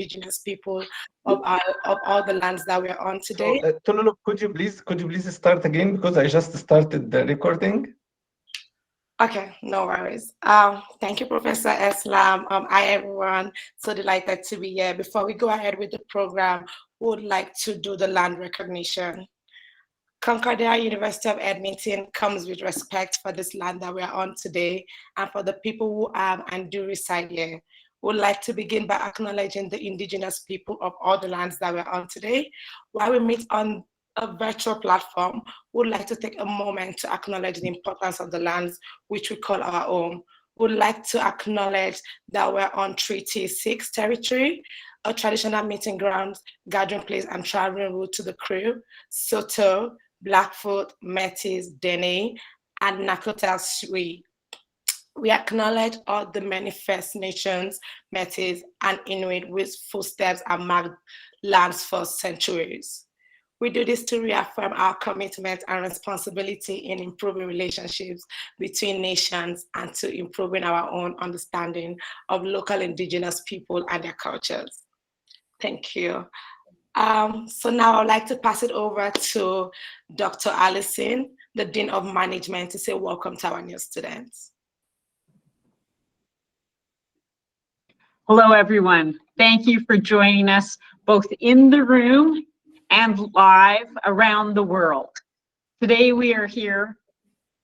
indigenous people of all the lands that we're on today. So, Tolulope, could you please start again, because I just started the recording. Okay, no worries. Thank you, Professor Eslam. Hi, everyone. So delighted to be here. Before we go ahead with the program, we would like to do the land recognition. Concordia University of Edmonton comes with respect for this land that we're on today and for the people who have and do reside here. We would like to begin by acknowledging the indigenous people of all the lands that we're on today. While we meet on a virtual platform, we would like to take a moment to acknowledge the importance of the lands which we call our own. We would like to acknowledge that we're on Treaty 6 territory, a traditional meeting ground, gathering place, and traveling route to the Crew, Soto, Blackfoot, Métis, Dene, and Nakota Shui. We acknowledge all the many First Nations, Métis, and Inuit whose footsteps have marked lands for centuries. We do this to reaffirm our commitment and responsibility in improving relationships between nations and to improving our own understanding of local indigenous people and their cultures. Thank you. So now I'd like to pass it over to Dr. Allison, the Dean of Management, to say welcome to our new students. Hello, everyone. Thank you for joining us both in the room and live around the world. Today we are here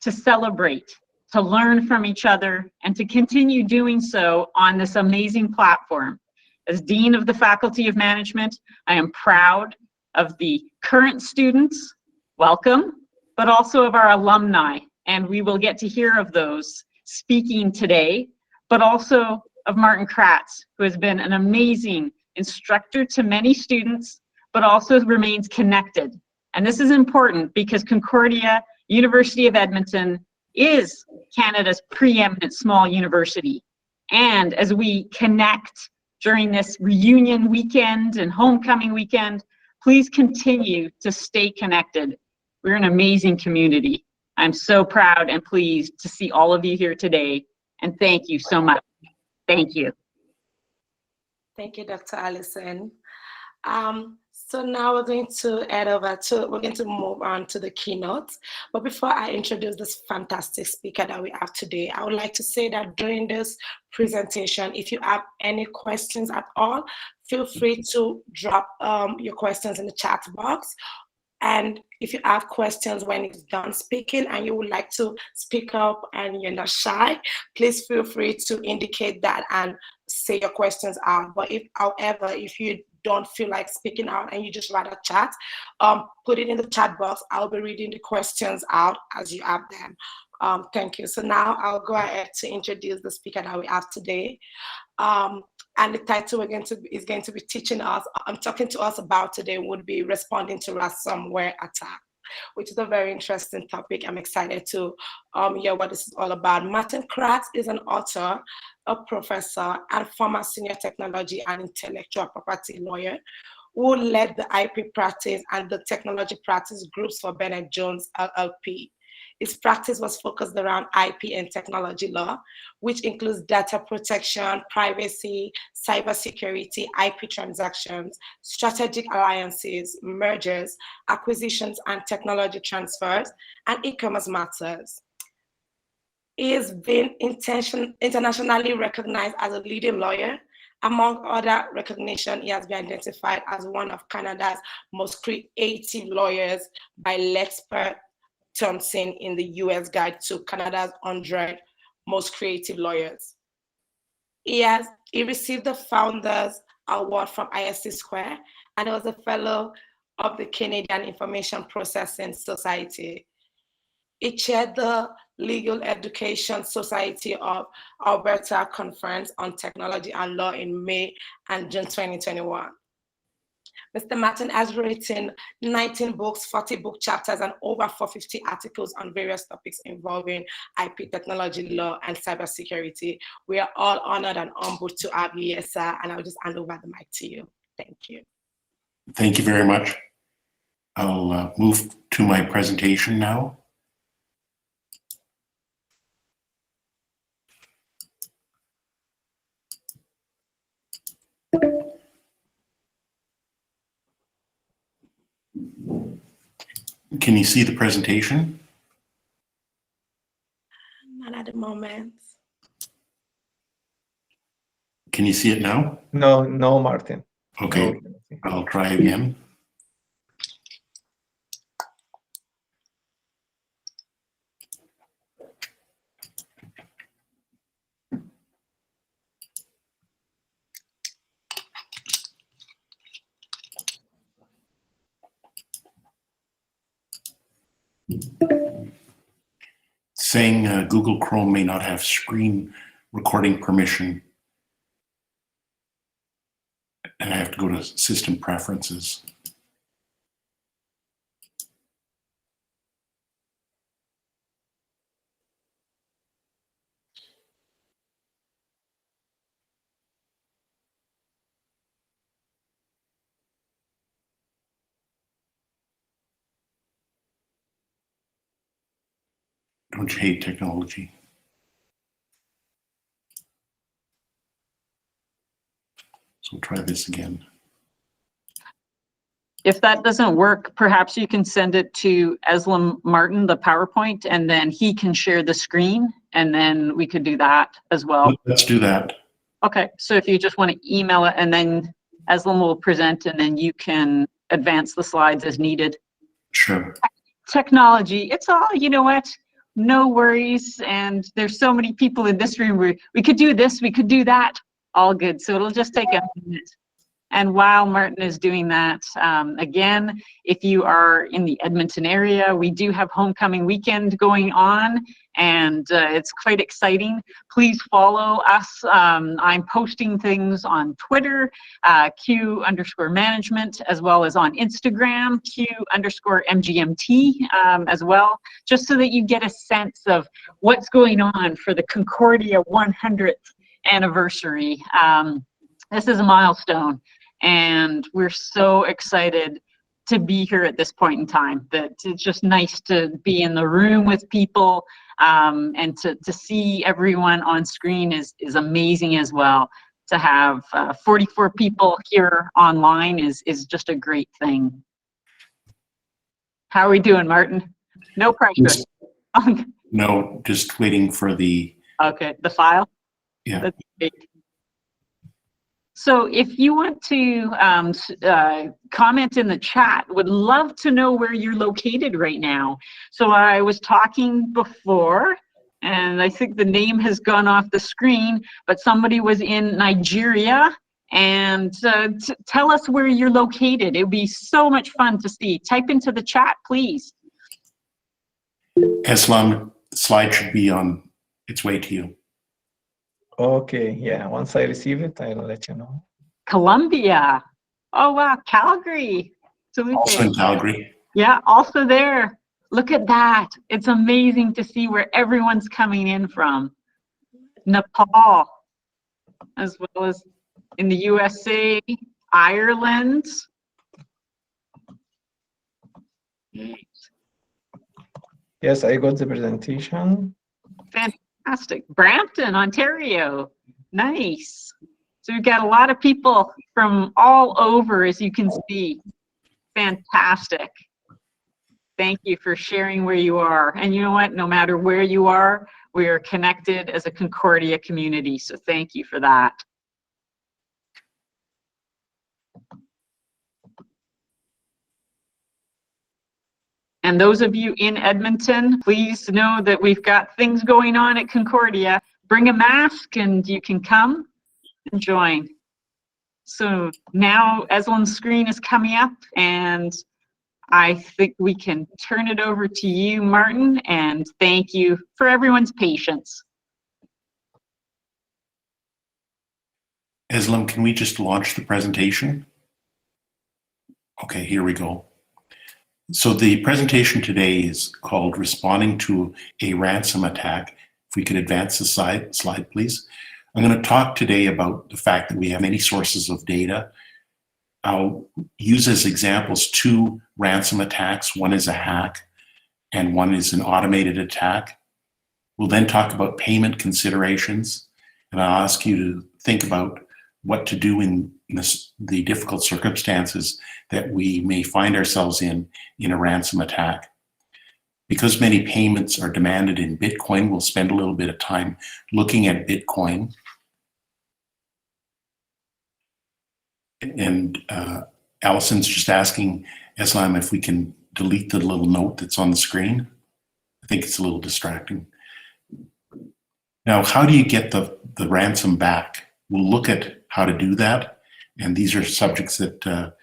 to celebrate, to learn from each other, and to continue doing so on this amazing platform. As Dean of the Faculty of Management, I am proud of the current students, welcome, but also of our alumni, and we will get to hear of those speaking today, but also of Martin Kratz, who has been an amazing instructor to many students, but also remains connected. And this is important because Concordia University of Edmonton is Canada's preeminent small university. And as we connect during this reunion weekend and homecoming weekend, please continue to stay connected. We're an amazing community. I'm so proud and pleased to see all of you here today, and thank you so much. Thank you. Thank you, Dr. Allison. So now we're going to move on to the keynote. But before I introduce this fantastic speaker that we have today, I would like to say that during this presentation, if you have any questions at all, feel free to drop your questions in the chat box. And if you have questions when it's done speaking and you would like to speak up and you're not shy, please feel free to indicate that and say your questions out. But however, if you don't feel like speaking out and you just rather chat, put it in the chat box. I'll be reading the questions out as you have them. Thank you. So now I'll go ahead to introduce the speaker that we have today. And the title is going to be talking to us about today would be responding to ransomware attack, which is a very interesting topic. I'm excited to hear what this is all about. Martin Kratz is an author, a professor, and former senior technology and intellectual property lawyer who led the IP practice and the technology practice groups for Bennett Jones LLP. His practice was focused around IP and technology law, which includes data protection, privacy, cybersecurity, IP transactions, strategic alliances, mergers, acquisitions, and technology transfers, and e-commerce matters. He has been internationally recognized as a leading lawyer. Among other recognition, he has been identified as one of Canada's most creative lawyers by Lexpert Thompson in the US Guide to Canada's 100 Most Creative Lawyers. He received the Founders Award from ISC Square and was a fellow of the Canadian Information Processing Society. He chaired the Legal Education Society of Alberta Conference on Technology and Law in May and June 2021. Mr. Martin has written 19 books, 40 book chapters, and over 450 articles on various topics involving IP technology, law, and cybersecurity. We are all honored and humbled to have you here, sir, and I'll just hand over the mic to you. Thank you. Thank you very much. I'll move to my presentation now. Can you see the presentation? Not at the moment. Can you see it now? No, no, Martin. Okay, No. I'll try again. Saying Google Chrome may not have screen recording permission. And I have to go to System Preferences. Don't you hate technology? So we'll try this again. If that doesn't work, perhaps you can send it to Eslam Martin, the PowerPoint, and then he can share the screen, and then we could do that as well. Let's do that. Okay, so if you just want to email it, and then Eslam will present, and then you can advance the slides as needed. Sure. Technology, it's all, you know what? No worries, and there's so many people in this room. We could do this, we could do that. All good, so it'll just take a minute. And while Martin is doing that, again, if you are in the Edmonton area, we do have homecoming weekend going on, and it's quite exciting. Please follow us. I'm posting things on Twitter, Q_management, as well as on Instagram, Q_MGMT as well, just so that you get a sense of what's going on for the Concordia 100th anniversary. This is a milestone, and we're so excited to be here at this point in time. That it's just nice to be in the room with people, and to see everyone on screen is amazing as well. To have 44 people here online is just a great thing. How are we doing, Martin? No pressure. No, just waiting for the... Okay, the file? Yeah. That's great. So if you want to comment in the chat, would love to know where you're located right now. So I was talking before, and I think the name has gone off the screen, but somebody was in Nigeria, and tell us where you're located. It would be so much fun to see. Type into the chat, please. Eslam, the slide should be on its way to you. Okay, yeah, once I receive it, I'll let you know. Colombia. Oh, wow, Calgary. Also in Calgary. Yeah, also there. Look at that. It's amazing to see where everyone's coming in from. Nepal, as well as in the USA, Ireland. Yes, I got the presentation. Fantastic. Brampton, Ontario. Nice. So we've got a lot of people from all over, as you can see. Fantastic. Thank you for sharing where you are. And you know what? No matter where you are, we are connected as a Concordia community. So thank you for that. And those of you in Edmonton, please know that we've got things going on at Concordia. Bring a mask and you can come and join. So now Eslam's screen is coming up, and I think we can turn it over to you, Martin, and thank you for everyone's patience. Eslam, can we just launch the presentation? Okay, here we go. So the presentation today is called Responding to a Ransom Attack. If we could advance the slide, please. I'm going to talk today about the fact that we have many sources of data. I'll use as examples two ransom attacks. One is a hack and one is an automated attack. We'll then talk about payment considerations, and I'll ask you to think about what to do in the difficult circumstances that we may find ourselves in a ransom attack. Because many payments are demanded in Bitcoin, we'll spend a little bit of time looking at Bitcoin. And Allison's just asking Eslam if we can delete the little note that's on the screen. I think it's a little distracting. Now, how do you get the ransom back? We'll look at how to do that. And these are subjects that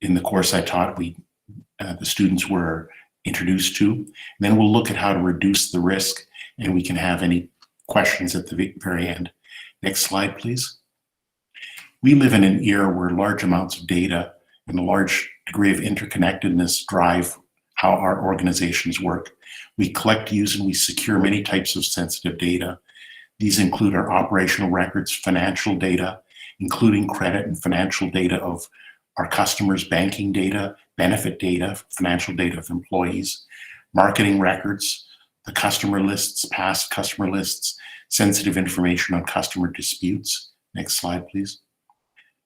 in the course I taught, the students were introduced to. And then we'll look at how to reduce the risk, and we can have any questions at the very end. Next slide, please. We live in an era where large amounts of data and a large degree of interconnectedness drive how our organizations work. We collect, use, and we secure many types of sensitive data. These include our operational records, financial data, including credit and financial data of our customers, banking data, benefit data, financial data of employees, marketing records, the customer lists, past customer lists, sensitive information on customer disputes. Next slide, please.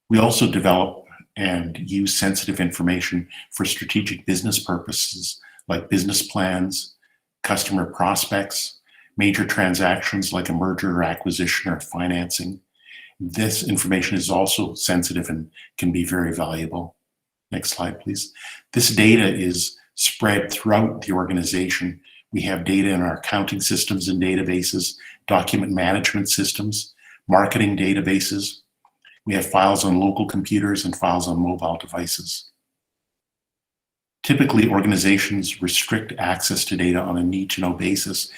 We also develop and use sensitive information for strategic business purposes like business plans, customer prospects, major transactions like a merger or acquisition or financing. This information is also sensitive and can be very valuable. Next slide, please. This data is spread throughout the organization. We have data in our accounting systems and databases, document management systems, marketing databases. We have files on local computers and files on mobile devices. Typically, organizations restrict access to data on a need-to-know basis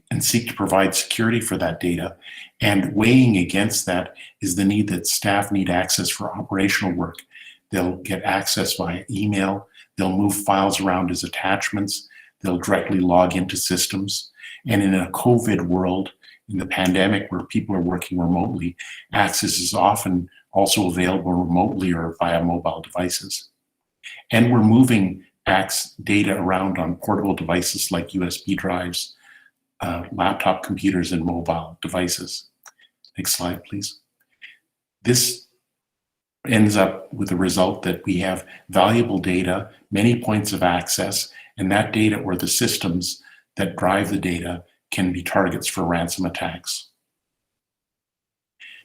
and seek to provide security for that data. And weighing against that is the need that staff need access for operational work. They'll get access via email, they'll move files around as attachments, they'll directly log into systems. And in a COVID world, in the pandemic where people are working remotely, access is often also available remotely or via mobile devices. And we're moving data around on portable devices like USB drives, laptop computers, and mobile devices. Next slide, please. This ends up with the result that we have valuable data, many points of access, and that data or the systems that drive the data can be targets for ransom attacks.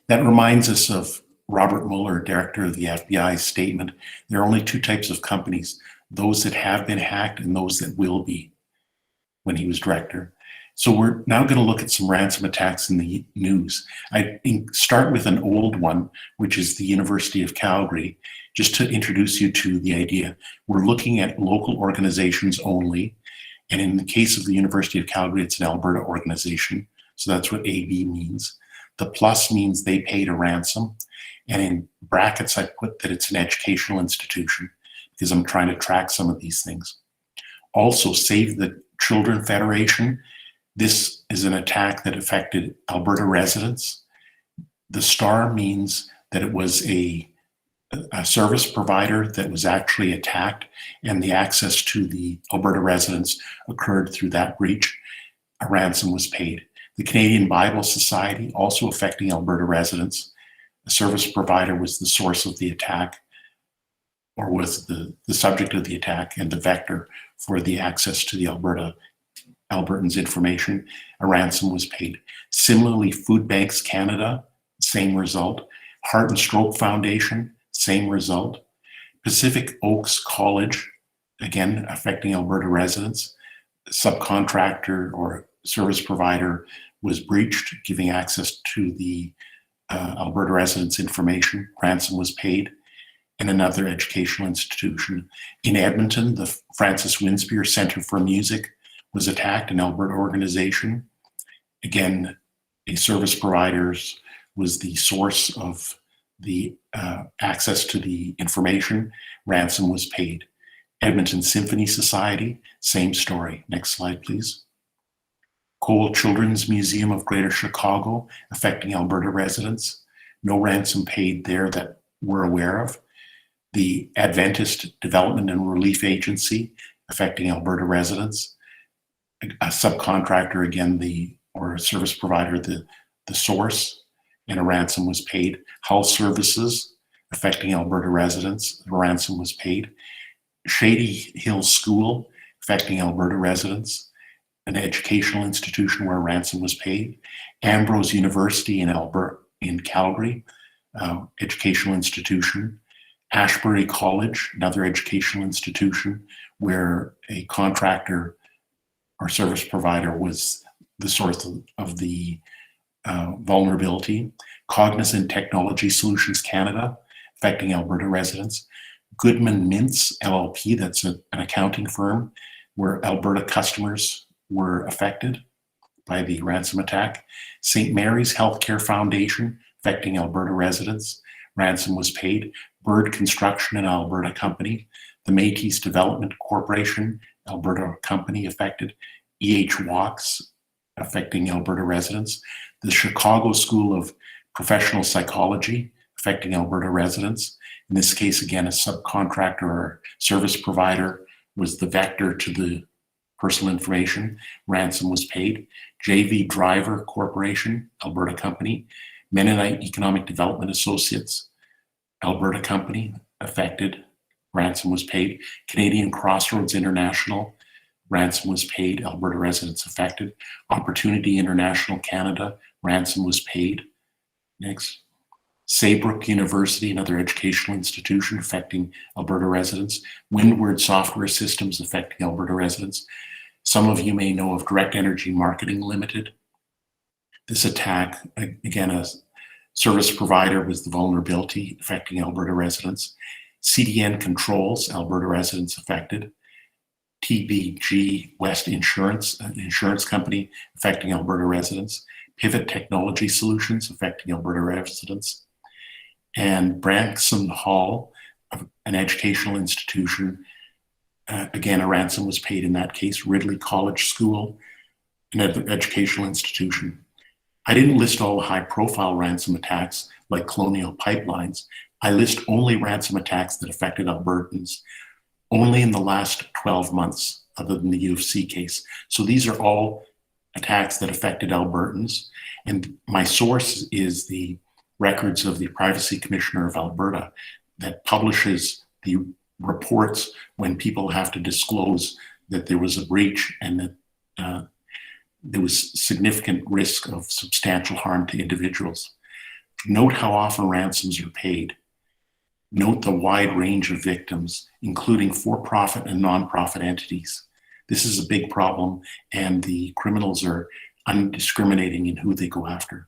That reminds us of Robert Mueller, director of the FBI's statement. There are only two types of companies, those that have been hacked and those that will be, when he was director. So we're now going to look at some ransom attacks in the news. I start with an old one, which is the University of Calgary, just to introduce you to the idea. We're looking at local organizations only. And in the case of the University of Calgary, it's an Alberta organization. So that's what AB means. The plus means they paid a ransom. And in brackets, I put that it's an educational institution because I'm trying to track some of these things. Also, Save the Children Federation. This is an attack that affected Alberta residents. The star means that it was a service provider that was actually attacked, and the access to the Alberta residents occurred through that breach. A ransom was paid. The Canadian Bible Society, also affecting Alberta residents. The service provider was the source of the attack, or was the subject of the attack and the vector for the access to the Albertans' information. A ransom was paid. Similarly, Food Banks Canada, same result. Heart and Stroke Foundation, same result. Pacific Oaks College, again, affecting Alberta residents. Subcontractor or service provider was breached, giving access to the Alberta residents' information. Ransom was paid. And another educational institution. In Edmonton, the Francis Winspear Centre for Music was attacked, an Alberta organization. Again, a service provider was the source of the access to the information. Ransom was paid. Edmonton Symphony Society, same story. Next slide, please. Cole Children's Museum of Greater Chicago, affecting Alberta residents. No ransom paid there that we're aware of. The Adventist Development and Relief Agency, affecting Alberta residents. A subcontractor, again, or a service provider, the source. and a ransom was paid. Hull Services, affecting Alberta residents, a ransom was paid. Shady Hill School, affecting Alberta residents, an educational institution where a ransom was paid. Ambrose University in Calgary, educational institution. Ashbury College, another educational institution where a contractor or service provider was the source of the vulnerability. Cognizant Technology Solutions Canada, affecting Alberta residents. Goodman Mintz LLP, that's an accounting firm where Alberta customers were affected by the ransom attack. St. Mary's Healthcare Foundation, affecting Alberta residents. Ransom was paid. Bird Construction, an Alberta company. The Métis Development Corporation, Alberta company affected. EH Walks, affecting Alberta residents. The Chicago School of Professional Psychology, affecting Alberta residents. In this case, again, a subcontractor or service provider was the vector to the personal information. Ransom was paid. JV Driver Corporation, Alberta company. Mennonite Economic Development Associates, Alberta company, affected. Ransom was paid. Canadian Crossroads International, ransom was paid. Alberta residents affected. Opportunity International Canada, ransom was paid. Next. Saybrook University, another educational institution affecting Alberta residents. Windward Software Systems affecting Alberta residents. Some of you may know of Direct Energy Marketing Limited. This attack, again, a service provider was the vulnerability affecting Alberta residents. CDN Controls, Alberta residents affected. TBG West Insurance, an insurance company affecting Alberta residents. Pivot Technology Solutions affecting Alberta residents. And Branksome Hall, an educational institution. Again, a ransom was paid in that case. Ridley College School, an educational institution. I didn't list all the high-profile ransom attacks like Colonial Pipelines. I list only ransom attacks that affected Albertans only in the last 12 months, other than the UFC case. So these are all attacks that affected Albertans. And my source is the records of the Privacy Commissioner of Alberta that publishes the reports when people have to disclose that there was a breach and that there was significant risk of substantial harm to individuals. Note how often ransoms are paid. Note the wide range of victims, including for-profit and non-profit entities. This is a big problem, and the criminals are undiscriminating in who they go after.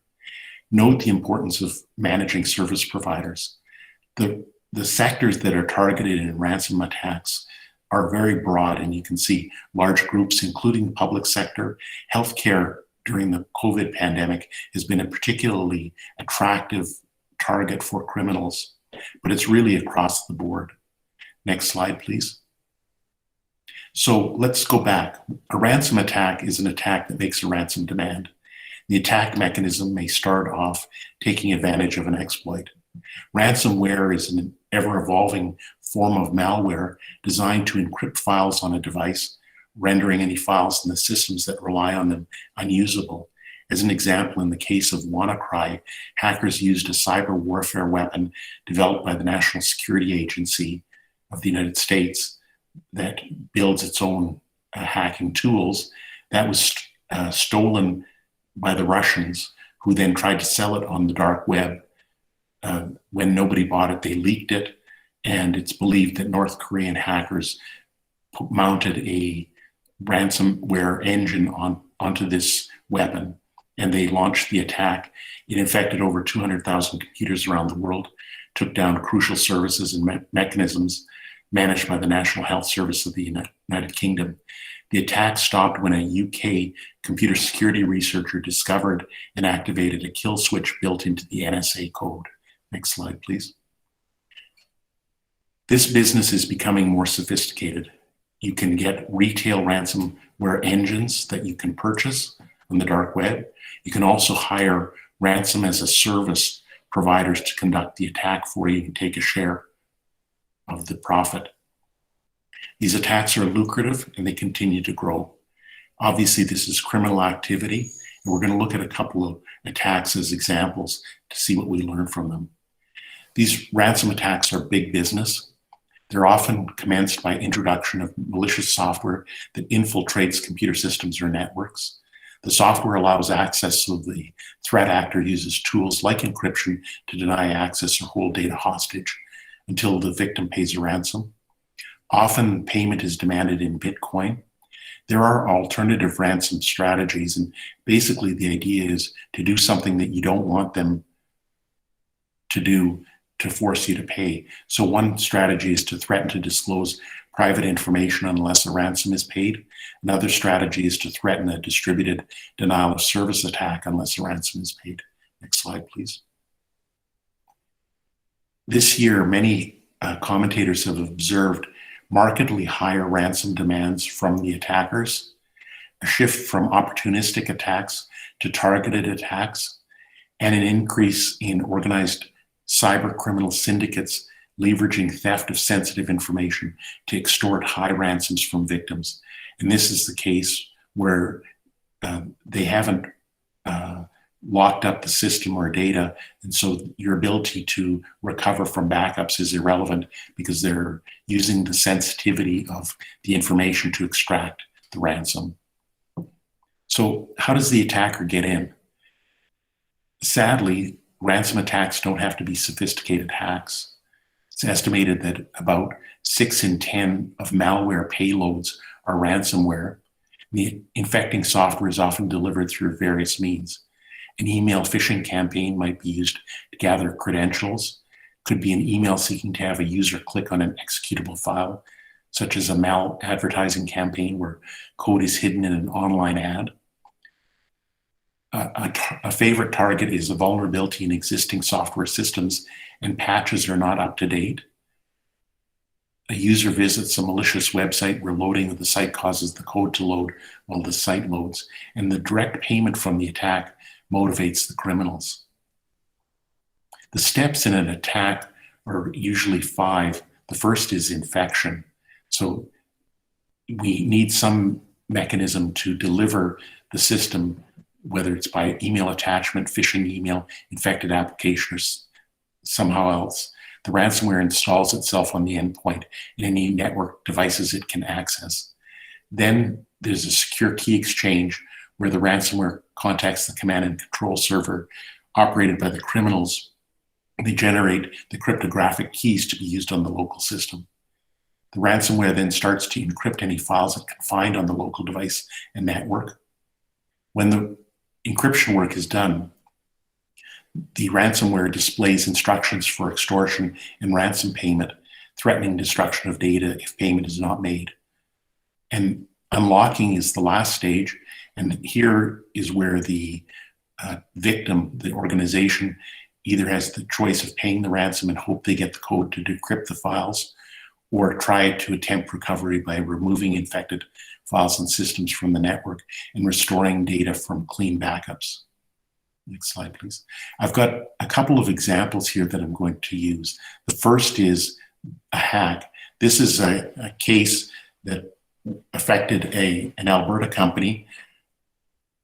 Note the importance of managing service providers. The sectors that are targeted in ransom attacks are very broad, and you can see large groups, including the public sector. Healthcare during the COVID pandemic has been a particularly attractive target for criminals, but it's really across the board. Next slide, please. So let's go back. A ransom attack is an attack that makes a ransom demand. The attack mechanism may start off taking advantage of an exploit. Ransomware is an ever-evolving form of malware designed to encrypt files on a device, rendering any files in the systems that rely on them unusable. As an example, in the case of WannaCry, hackers used a cyber warfare weapon developed by the National Security Agency of the United States that builds its own hacking tools. That was stolen by the Russians, who then tried to sell it on the dark web. When nobody bought it, they leaked it, and it's believed that North Korean hackers mounted a ransomware engine onto this weapon, and they launched the attack. It infected over 200,000 computers around the world, took down crucial services and mechanisms managed by the National Health Service of the United Kingdom. The attack stopped when a UK computer security researcher discovered and activated a kill switch built into the NSA code. Next slide, please. This business is becoming more sophisticated. You can get retail ransomware engines that you can purchase on the dark web. You can also hire ransom as a service providers to conduct the attack for you and take a share of the profit. These attacks are lucrative and they continue to grow. Obviously, this is criminal activity, and we're going to look at a couple of attacks as examples to see what we learn from them. These ransom attacks are big business. They're often commenced by introduction of malicious software that infiltrates computer systems or networks. The software allows access, so the threat actor uses tools like encryption to deny access or hold data hostage until the victim pays a ransom. Often payment is demanded in Bitcoin. There are alternative ransom strategies, and basically the idea is to do something that you don't want them to do to force you to pay. So one strategy is to threaten to disclose private information unless a ransom is paid. Another strategy is to threaten a distributed denial of service attack unless a ransom is paid. Next slide, please. This year, many commentators have observed markedly higher ransom demands from the attackers, a shift from opportunistic attacks to targeted attacks, and an increase in organized cyber criminal syndicates leveraging theft of sensitive information to extort high ransoms from victims. And this is the case where they haven't locked up the system or data, and so your ability to recover from backups is irrelevant because they're using the sensitivity of the information to extract the ransom. So how does the attacker get in? Sadly, ransom attacks don't have to be sophisticated hacks. It's estimated that about 6 in 10 of malware payloads are ransomware. The infecting software is often delivered through various means. An email phishing campaign might be used to gather credentials. Could be an email seeking to have a user click on an executable file, such as a mal-advertising campaign where code is hidden in an online ad. A favorite target is a vulnerability in existing software systems and patches are not up to date. A user visits a malicious website where loading of the site causes the code to load while the site loads, and the direct payment from the attack motivates the criminals. The steps in an attack are usually 5. The first is infection. So we need some mechanism to deliver the system, whether it's by email attachment, phishing email, infected application, or somehow else. The ransomware installs itself on the endpoint in any network devices it can access. Then there's a secure key exchange where the ransomware contacts the command and control server operated by the criminals. They generate the cryptographic keys to be used on the local system. The ransomware then starts to encrypt any files it can find on the local device and network. When the encryption work is done, the ransomware displays instructions for extortion and ransom payment, threatening destruction of data if payment is not made. And unlocking is the last stage, and here is where the victim, the organization, either has the choice of paying the ransom and hope they get the code to decrypt the files, or try to attempt recovery by removing infected files and systems from the network and restoring data from clean backups. Next slide, please. I've got a couple of examples here that I'm going to use. The first is a hack. This is a case that affected an Alberta company.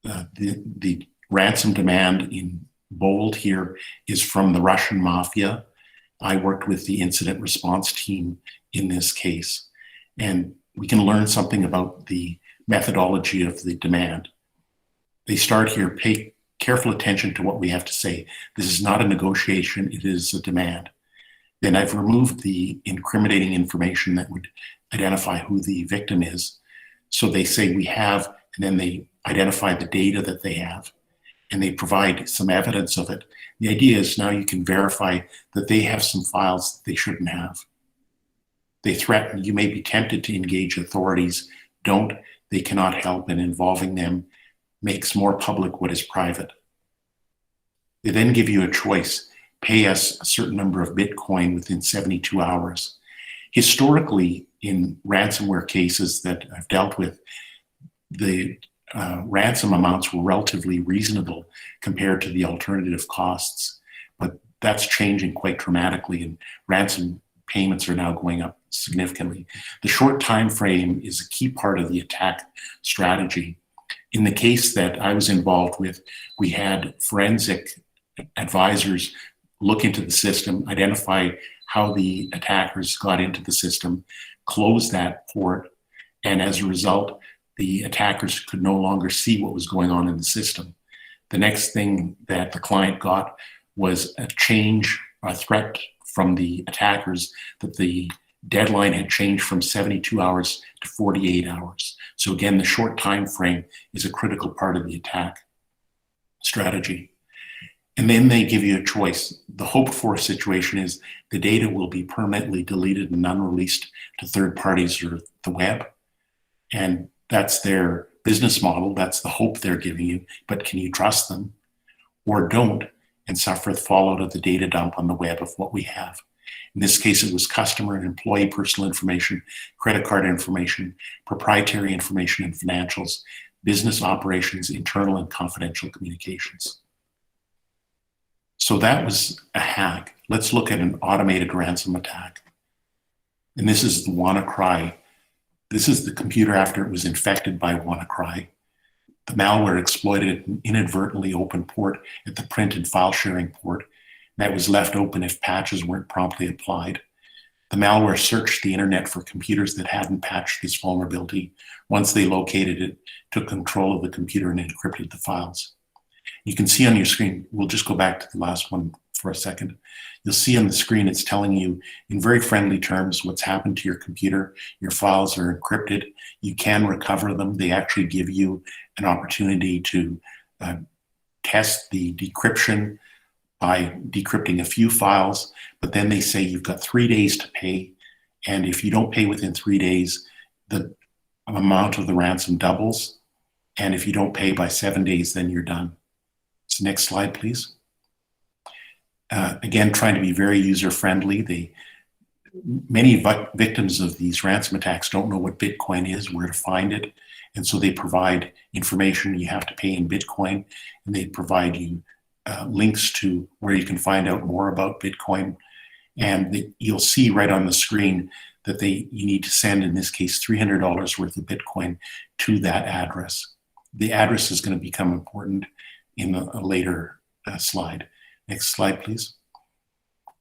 The ransom demand in bold here is from the Russian mafia. I worked with the incident response team in this case, and we can learn something about the methodology of the demand. They start here, pay careful attention to what we have to say. This is not a negotiation, it is a demand. Then I've removed the incriminating information that would identify who the victim is. So they say we have, and then they identify the data that they have, and they provide some evidence of it. The idea is now you can verify that they have some files that they shouldn't have. They threaten, you may be tempted to engage authorities. Don't, they cannot help, and involving them makes more public what is private. They then give you a choice. Pay us a certain number of Bitcoin within 72 hours. Historically, in ransomware cases that I've dealt with, the ransom amounts were relatively reasonable compared to the alternative costs, but that's changing quite dramatically, and ransom payments are now going up significantly. The short time frame is a key part of the attack strategy. In the case that I was involved with, we had forensic advisors look into the system, identify how the attackers got into the system, close that port, and as a result, the attackers could no longer see what was going on in the system. The next thing that the client got was a threat from the attackers that the deadline had changed from 72 hours to 48 hours. So again, the short time frame is a critical part of the attack strategy. And then they give you a choice. The hoped for situation is the data will be permanently deleted and unreleased to third parties or the web. And that's their business model. That's the hope they're giving you. But can you trust them? Or don't and suffer the fallout of the data dump on the web of what we have. In this case, it was customer and employee personal information, credit card information, proprietary information and financials, business operations, internal and confidential communications. So that was a hack. Let's look at an automated ransom attack. And this is the WannaCry. This is the computer after it was infected by WannaCry. The malware exploited an inadvertently open port at the print and file sharing port that was left open if patches weren't promptly applied. The malware searched the internet for computers that hadn't patched this vulnerability. Once they located it, took control of the computer and encrypted the files. You can see on your screen, we'll just go back to the last one for a second. You'll see on the screen, it's telling you in very friendly terms what's happened to your computer. Your files are encrypted. You can recover them. They actually give you an opportunity to test the decryption by decrypting a few files, but then they say you've got 3 days to pay. And if you don't pay within 3 days, the amount of the ransom doubles. And if you don't pay by 7 days, then you're done. So next slide, please. Again, trying to be very user-friendly. Many victims of these ransom attacks don't know what Bitcoin is, where to find it. And so they provide information you have to pay in Bitcoin, and they provide you links to where you can find out more about Bitcoin. And you'll see right on the screen that you need to send, in this case, $300 worth of Bitcoin to that address. The address is going to become important in a later slide. Next slide, please.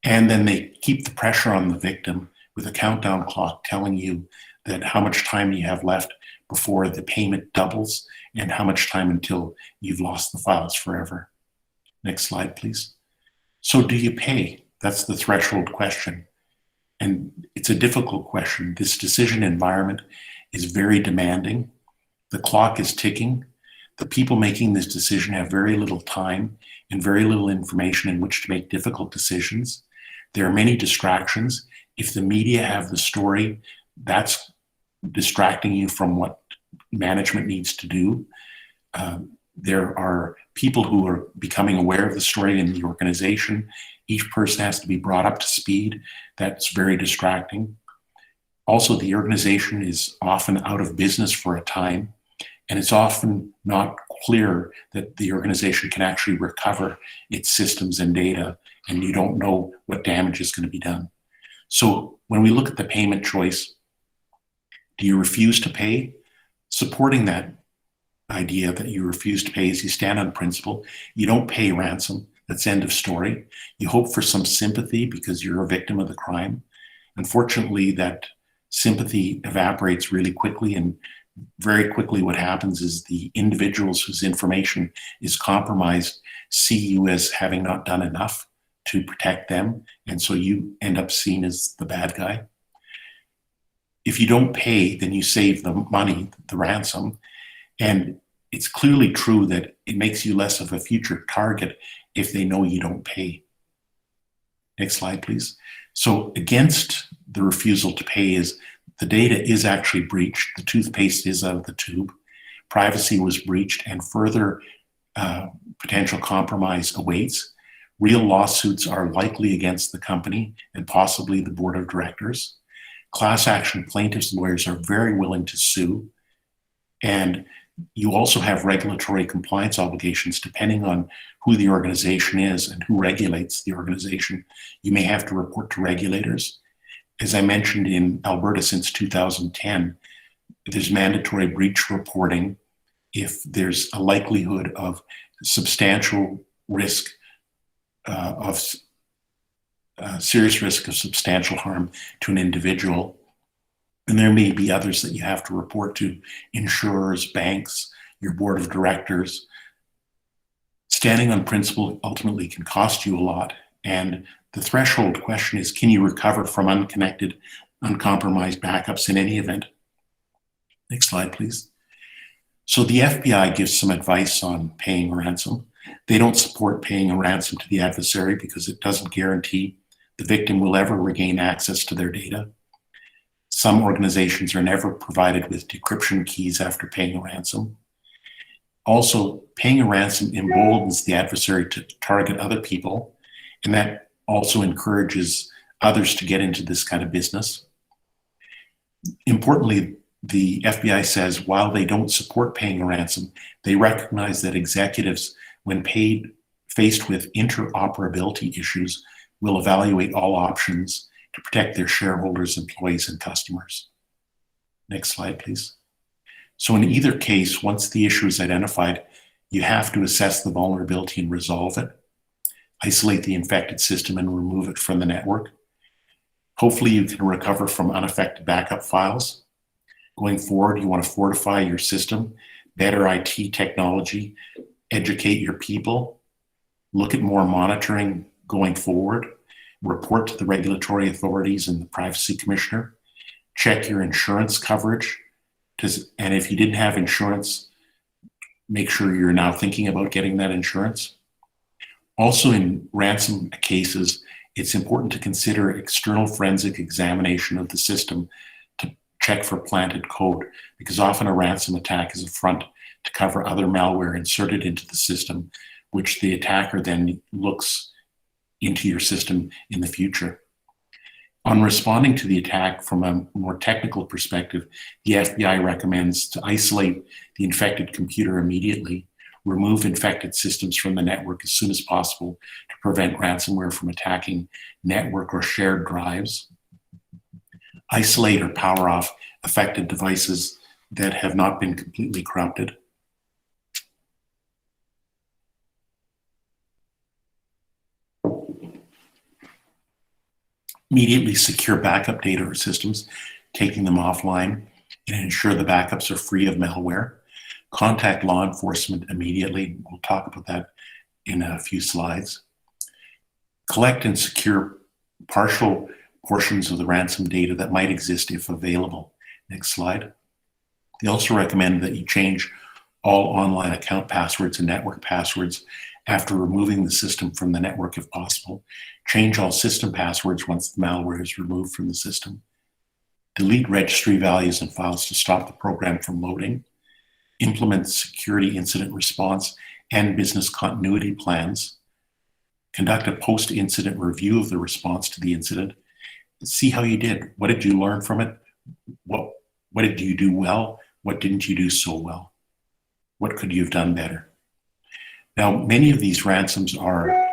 And then they keep the pressure on the victim with a countdown clock telling you that how much time you have left before the payment doubles and how much time until you've lost the files forever. Next slide, please. So do you pay? That's the threshold question. And it's a difficult question. This decision environment is very demanding. The clock is ticking. The people making this decision have very little time and very little information in which to make difficult decisions. There are many distractions. If the media have the story, that's distracting you from what management needs to do. There are people who are becoming aware of the story in the organization. Each person has to be brought up to speed. That's very distracting. Also, the organization is often out of business for a time, and it's often not clear that the organization can actually recover its systems and data, and you don't know what damage is going to be done. So when we look at the payment choice, do you refuse to pay? Supporting that idea that you refuse to pay is you stand on principle. You don't pay ransom. That's end of story. You hope for some sympathy because you're a victim of the crime. Unfortunately, that sympathy evaporates really quickly, and very quickly what happens is the individuals whose information is compromised see you as having not done enough to protect them, and so you end up seen as the bad guy. If you don't pay, then you save the money, the ransom, and it's clearly true that it makes you less of a future target if they know you don't pay. Next slide, please. So against the refusal to pay is the data is actually breached. The toothpaste is out of the tube. Privacy was breached, and further potential compromise awaits. Real lawsuits are likely against the company and possibly the board of directors. Class action plaintiffs' lawyers are very willing to sue. And you also have regulatory compliance obligations depending on who the organization is and who regulates the organization. You may have to report to regulators. As I mentioned, in Alberta since 2010, there's mandatory breach reporting if there's a likelihood of substantial risk serious risk of substantial harm to an individual. And there may be others that you have to report to: insurers, banks, your board of directors. Standing on principle ultimately can cost you a lot. And the threshold question is, can you recover from unconnected, uncompromised backups in any event? Next slide, please. So the FBI gives some advice on paying a ransom. They don't support paying a ransom to the adversary because it doesn't guarantee the victim will ever regain access to their data. Some organizations are never provided with decryption keys after paying a ransom. Also, paying a ransom emboldens the adversary to target other people, and that also encourages others to get into this kind of business. Importantly, the FBI says while they don't support paying a ransom, they recognize that executives, when faced with interoperability issues, will evaluate all options to protect their shareholders, employees, and customers. Next slide, please. So in either case, once the issue is identified, you have to assess the vulnerability and resolve it, isolate the infected system and remove it from the network. Hopefully you can recover from unaffected backup files. Going forward, you want to fortify your system, better IT technology, educate your people, look at more monitoring going forward, report to the regulatory authorities and the privacy commissioner, check your insurance coverage, and if you didn't have insurance, make sure you're now thinking about getting that insurance. Also, in ransom cases, it's important to consider external forensic examination of the system to check for planted code, because often a ransom attack is a front to cover other malware inserted into the system, which the attacker then looks into your system in the future. On responding to the attack from a more technical perspective, the FBI recommends to isolate the infected computer immediately, remove infected systems from the network as soon as possible to prevent ransomware from attacking network or shared drives, isolate or power off affected devices that have not been completely corrupted, immediately secure backup data or systems, taking them offline, and ensure the backups are free of malware. Contact law enforcement immediately. We'll talk about that in a few slides. Collect and secure partial portions of the ransom data that might exist if available. Next slide. They also recommend that you change all online account passwords and network passwords after removing the system from the network if possible. Change all system passwords once the malware is removed from the system. Delete registry values and files to stop the program from loading. Implement security incident response and business continuity plans. Conduct a post-incident review of the response to the incident. See how you did. What did you learn from it? What did you do well? What didn't you do so well? What could you have done better? Now, many of these ransoms are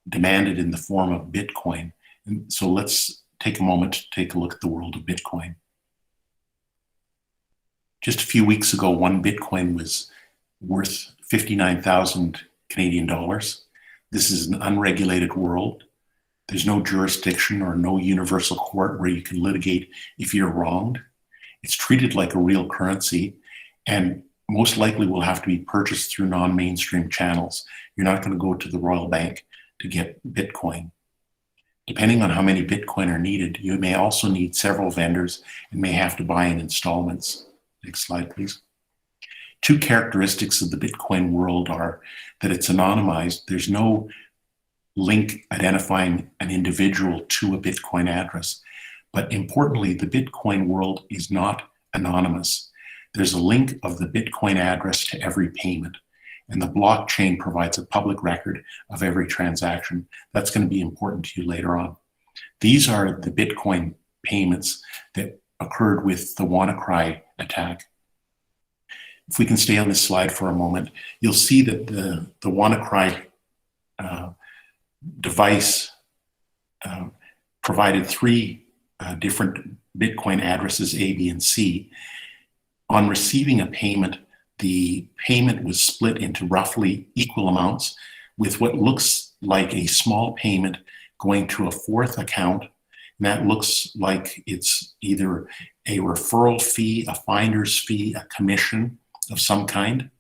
demanded in the form of Bitcoin. And so let's take a moment to take a look at the world of Bitcoin. Just a few weeks ago, one Bitcoin was worth 59,000 Canadian dollars. This is an unregulated world. There's no jurisdiction or no universal court where you can litigate if you're wronged. It's treated like a real currency and most likely will have to be purchased through non-mainstream channels. You're not going to go to the Royal Bank to get Bitcoin. Depending on how many Bitcoin are needed, you may also need several vendors and may have to buy in installments. Next slide, please. Two characteristics of the Bitcoin world are that it's anonymized. There's no link identifying an individual to a Bitcoin address. But importantly, the Bitcoin world is not anonymous. There's a link of the Bitcoin address to every payment, and the blockchain provides a public record of every transaction. That's going to be important to you later on. These are the Bitcoin payments that occurred with the WannaCry attack. If we can stay on this slide for a moment, you'll see that the WannaCry device provided three different Bitcoin addresses, A, B, and C. On receiving a payment, the payment was split into roughly equal amounts, with what looks like a small payment going to a fourth account. And that looks like it's either a referral fee, a finder's fee, a commission of some kind.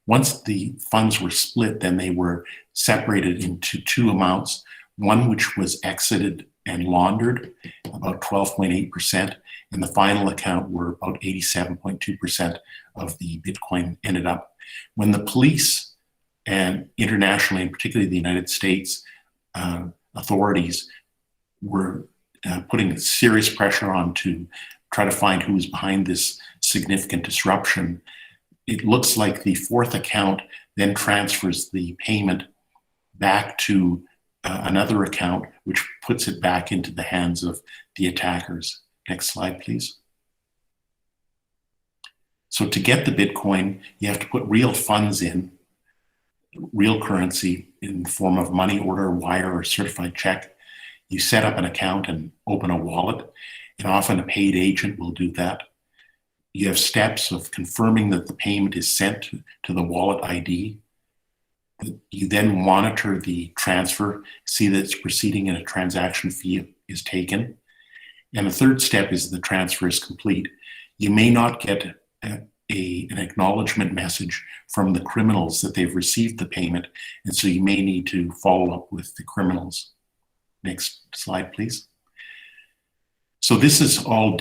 Once the funds were split, then they were separated into two amounts, one which was exited and laundered, about 12.8%, and the final account were about 87.2% of the Bitcoin ended up. When the police and internationally, and particularly the United States authorities, were putting serious pressure on to try to find who was behind this significant disruption, it looks like the fourth account then transfers the payment back to another account, which puts it back into the hands of the attackers. Next slide, please. So to get the Bitcoin, you have to put real funds in, real currency in the form of money order, wire, or certified check. You set up an account and open a wallet, and often a paid agent will do that. You have steps of confirming that the payment is sent to the wallet ID. You then monitor the transfer, see that it's proceeding and a transaction fee is taken. And the third step is the transfer is complete. You may not get an acknowledgement message from the criminals that they've received the payment, and so you may need to follow up with the criminals. Next slide, please. So this is all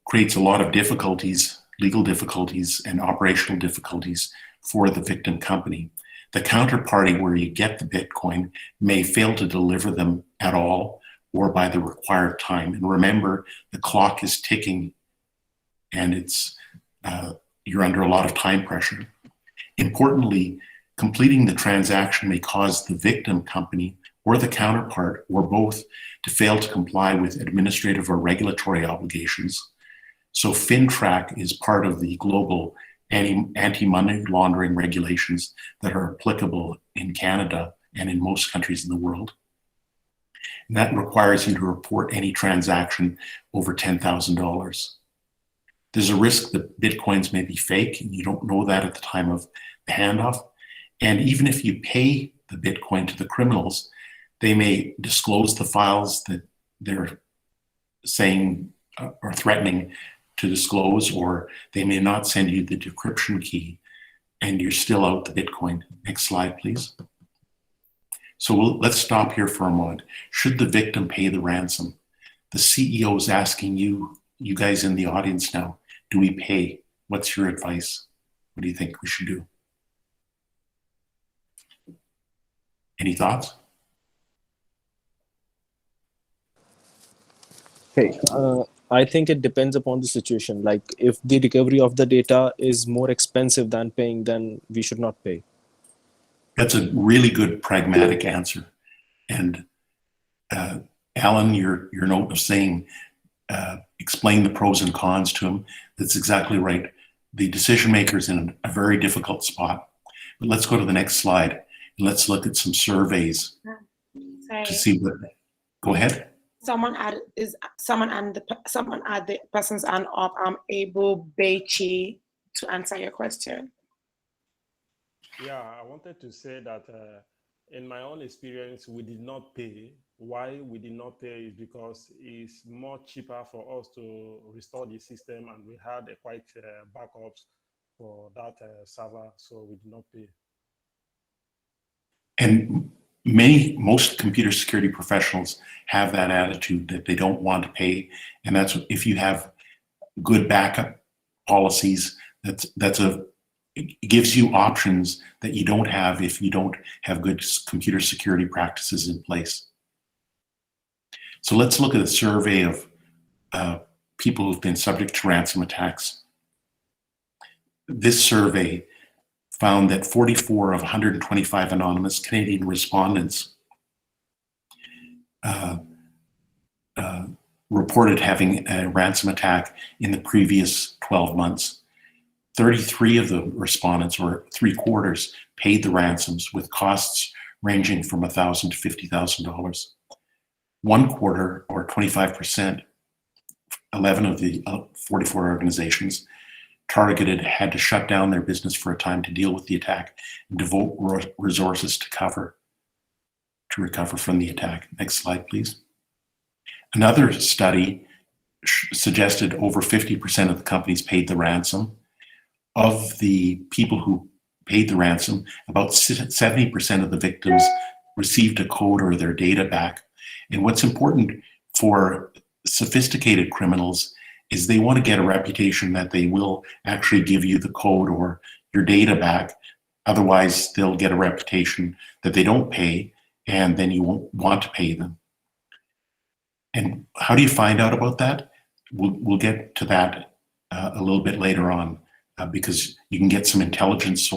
creates a lot of difficulties, legal difficulties and operational difficulties for the victim company. The counterparty where you get the Bitcoin may fail to deliver them at all or by the required time. And remember, the clock is ticking and it's you're under a lot of time pressure. Importantly, completing the transaction may cause the victim company or the counterpart or both to fail to comply with administrative or regulatory obligations. So FinTrack is part of the global anti-money laundering regulations that are applicable in Canada and in most countries in the world. And that requires you to report any transaction over $10,000. There's a risk that Bitcoins may be fake, and you don't know that at the time of the handoff. And even if you pay the Bitcoin to the criminals, they may disclose the files that they're saying or threatening to disclose, or they may not send you the decryption key and you're still out the Bitcoin. Next slide, please. So let's stop here for a moment. Should the victim pay the ransom? The CEO is asking you guys in the audience now, do we pay? What's your advice? What do you think we should do? Any thoughts? Hey, I think it depends upon the situation. Like if the recovery of the data is more expensive than paying, then we should not pay. That's a really good pragmatic answer. And Alan, your note of saying, explain the pros and cons to him, that's exactly right. The decision maker is in a very difficult spot. But let's go to the next slide and let's look at some surveys to see what, go ahead. Someone add the person's hand up. I'm able Beichi to answer your question. Yeah, I wanted to say that in my own experience, we did not pay. Why we did not pay is because it's more cheaper for us to restore the system, and we had a quite backups for that server, so we did not pay. And most computer security professionals have that attitude that they don't want to pay, and that's if you have good backup policies. It gives you options that you don't have if you don't have good computer security practices in place. So let's look at a survey of people who've been subject to ransom attacks. This survey found that 44 of 125 anonymous Canadian respondents reported having a ransom attack in the previous 12 months. 33 of the respondents, or 3/4, paid the ransoms with costs ranging from $1,000 to $50,000. 1/4, or 25%, 11 of the 44 organizations, targeted had to shut down their business for a time to deal with the attack and devote resources to recover from the attack. Next slide, please. Another study suggested over 50% of the companies paid the ransom. Of the people who paid the ransom, about 70% of the victims received a code or their data back. And what's important for sophisticated criminals is they want to get a reputation that they will actually give you the code or your data back. Otherwise, they'll get a reputation that they don't pay, and then you won't want to pay them. And how do you find out about that? We'll get to that a little bit later on, because you can get some intelligence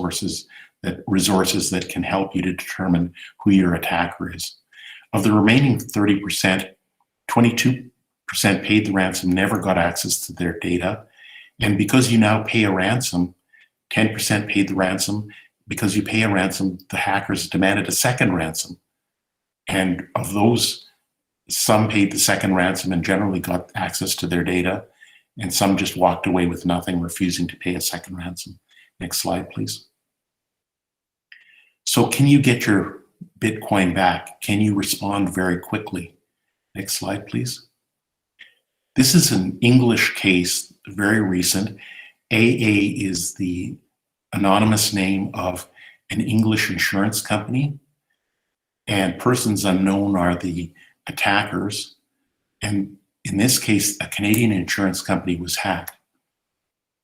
resources that can help you to determine who your attacker is. Of the remaining 30%, 22% paid the ransom, never got access to their data. And because you now pay a ransom, 10% paid the ransom. Because you pay a ransom, the hackers demanded a second ransom. And of those, some paid the second ransom and generally got access to their data, and some just walked away with nothing, refusing to pay a second ransom. Next slide, please. So can you get your Bitcoin back? Can you respond very quickly? Next slide, please. This is an English case, very recent. AA is the anonymous name of an English insurance company, and persons unknown are the attackers. And in this case, a Canadian insurance company was hacked.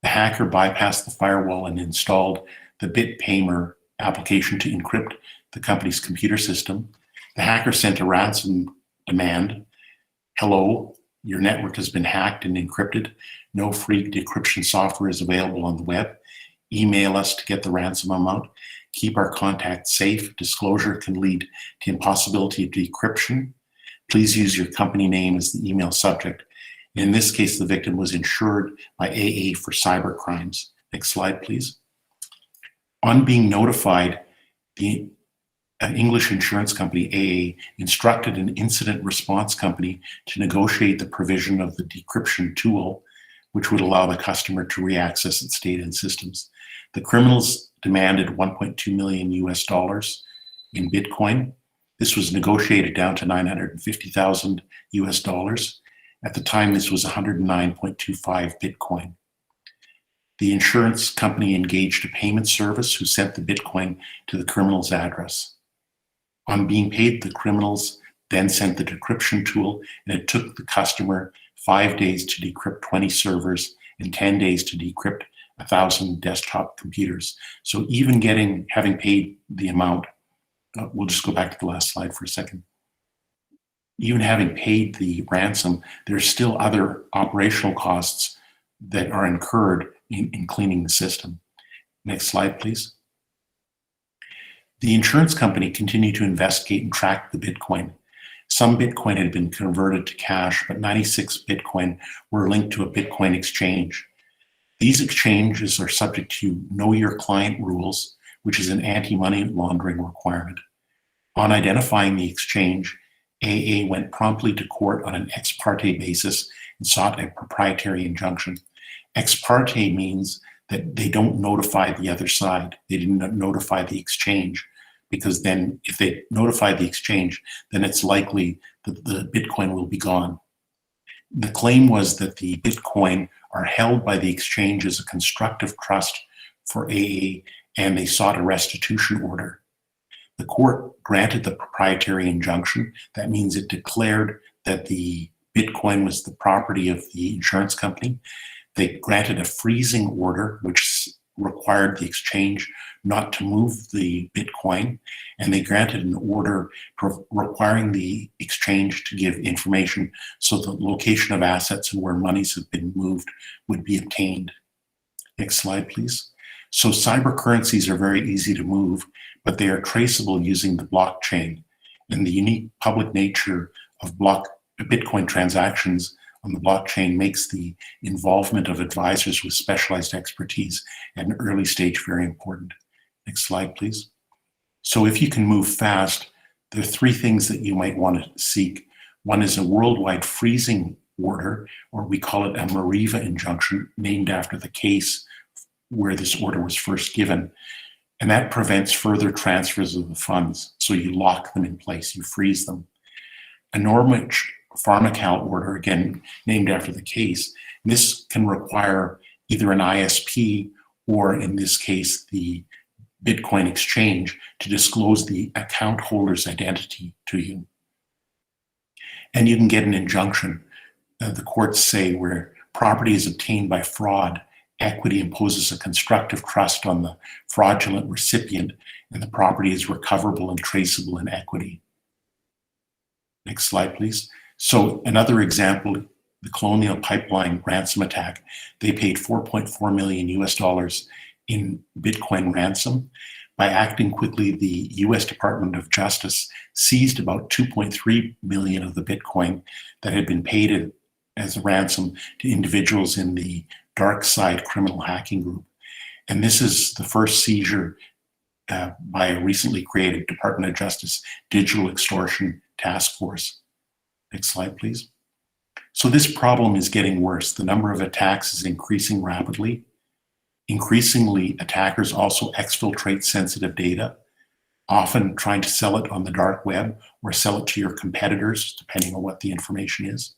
The hacker bypassed the firewall and installed the BitPaymer application to encrypt the company's computer system. The hacker sent a ransom demand. Hello, your network has been hacked and encrypted. No free decryption software is available on the web. Email us to get the ransom amount. Keep our contacts safe. Disclosure can lead to impossibility of decryption. Please use your company name as the email subject. In this case, the victim was insured by AA for cyber crimes. Next slide, please. On being notified, the English insurance company AA instructed an incident response company to negotiate the provision of the decryption tool, which would allow the customer to reaccess its data and systems. The criminals demanded $1.2 million in Bitcoin. This was negotiated down to $950,000. At the time, this was 109.25 Bitcoin. The insurance company engaged a payment service who sent the Bitcoin to the criminal's address. On being paid, the criminals then sent the decryption tool, and it took the customer 5 days to decrypt 20 servers and 10 days to decrypt 1,000 desktop computers. So even having paid the amount, we'll just go back to the last slide for a second. Even having paid the ransom, there's still other operational costs that are incurred in cleaning the system. Next slide, please. The insurance company continued to investigate and track the Bitcoin. Some Bitcoin had been converted to cash, but 96 Bitcoin were linked to a Bitcoin exchange. These exchanges are subject to Know Your Client rules, which is an anti-money laundering requirement. On identifying the exchange, AA went promptly to court on an ex parte basis and sought a proprietary injunction. Ex parte means that they don't notify the other side. They didn't notify the exchange, because then if they notify the exchange, then it's likely that the Bitcoin will be gone. The claim was that the Bitcoin are held by the exchange as a constructive trust for AA, and they sought a restitution order. The court granted the proprietary injunction. That means it declared that the Bitcoin was the property of the insurance company. They granted a freezing order, which required the exchange not to move the Bitcoin, and they granted an order requiring the exchange to give information so the location of assets and where monies have been moved would be obtained. Next slide, please. So cyber currencies are very easy to move, but they are traceable using the blockchain, and the unique public nature of Bitcoin transactions on the blockchain makes the involvement of advisors with specialized expertise at an early stage very important. Next slide, please. So if you can move fast, there are three things that you might want to seek. One is a worldwide freezing order, or we call it a Mariva injunction, named after the case where this order was first given. And that prevents further transfers of the funds. So you lock them in place, you freeze them. A Norwich Pharmacal order, again, named after the case, this can require either an ISP or, in this case, the Bitcoin exchange to disclose the account holder's identity to you. And you can get an injunction, the courts say, where property is obtained by fraud, equity imposes a constructive trust on the fraudulent recipient, and the property is recoverable and traceable in equity. Next slide, please. So another example, the Colonial Pipeline ransom attack. They paid $4.4 million in Bitcoin ransom. By acting quickly, the US Department of Justice seized about 2.3 million of the Bitcoin that had been paid as a ransom to individuals in the dark side criminal hacking group. And this is the first seizure by a recently created Department of Justice Digital Extortion Task Force. Next slide, please. So this problem is getting worse. The number of attacks is increasing rapidly. Increasingly, attackers also exfiltrate sensitive data, often trying to sell it on the dark web or sell it to your competitors, depending on what the information is.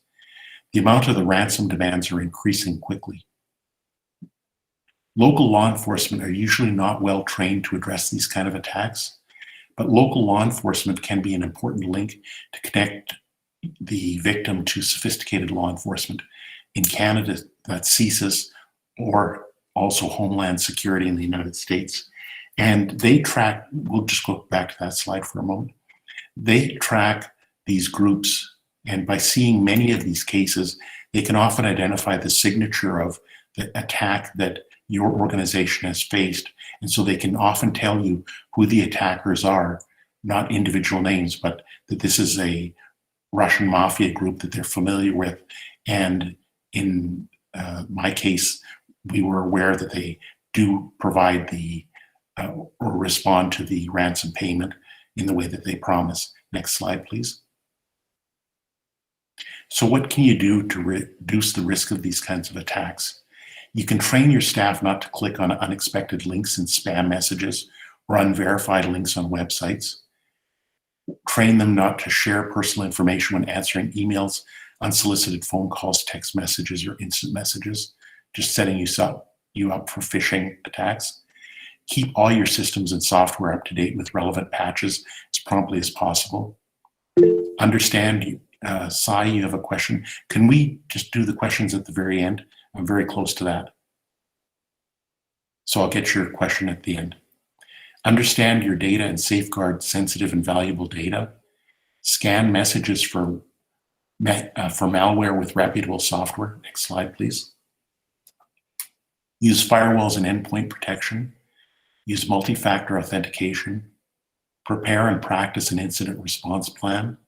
The amount of the ransom demands are increasing quickly. Local law enforcement are usually not well trained to address these kind of attacks, but local law enforcement can be an important link to connect the victim to sophisticated law enforcement. In Canada, that's CSIS, or also Homeland Security in the United States. And they track, we'll just go back to that slide for a moment. They track these groups, and by seeing many of these cases, they can often identify the signature of the attack that your organization has faced. And so they can often tell you who the attackers are, not individual names, but that this is a Russian mafia group that they're familiar with. And in my case, we were aware that they do provide the or respond to the ransom payment in the way that they promise. Next slide, please. So what can you do to reduce the risk of these kinds of attacks? You can train your staff not to click on unexpected links in spam messages or unverified links on websites. Train them not to share personal information when answering emails, unsolicited phone calls, text messages, or instant messages, just setting you up for phishing attacks. Keep all your systems and software up to date with relevant patches as promptly as possible. Understand, Sai, you have a question. Can we just do the questions at the very end? I'm very close to that. So I'll get your question at the end. Understand your data and safeguard sensitive and valuable data. Scan messages for malware with reputable software. Next slide, please. Use firewalls and endpoint protection. Use multi-factor authentication. Prepare and practice an incident response plan.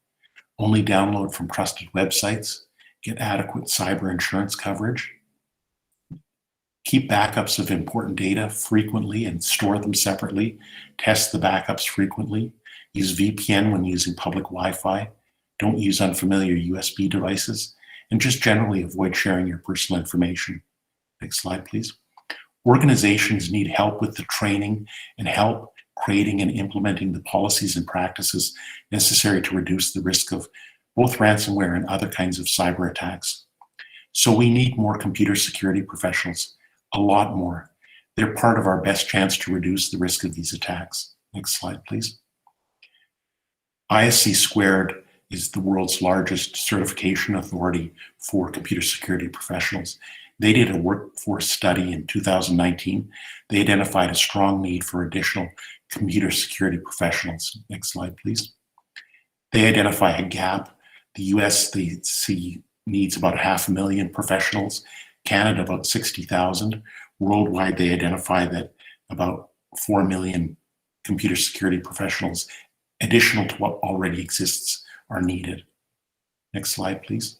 Only download from trusted websites. Get adequate cyber insurance coverage. Keep backups of important data frequently and store them separately. Test the backups frequently. Use VPN when using public Wi-Fi. Don't use unfamiliar USB devices. And just generally avoid sharing your personal information. Next slide, please. Organizations need help with the training and help creating and implementing the policies and practices necessary to reduce the risk of both ransomware and other kinds of cyber attacks. So we need more computer security professionals, a lot more. They're part of our best chance to reduce the risk of these attacks. Next slide, please. ISC Squared is the world's largest certification authority for computer security professionals. They did a workforce study in 2019. They identified a strong need for additional computer security professionals. Next slide, please. They identify a gap. The US, they see needs about 500,000 professionals. Canada, about 60,000. Worldwide, they identify that about 4 million computer security professionals, additional to what already exists, are needed. Next slide, please.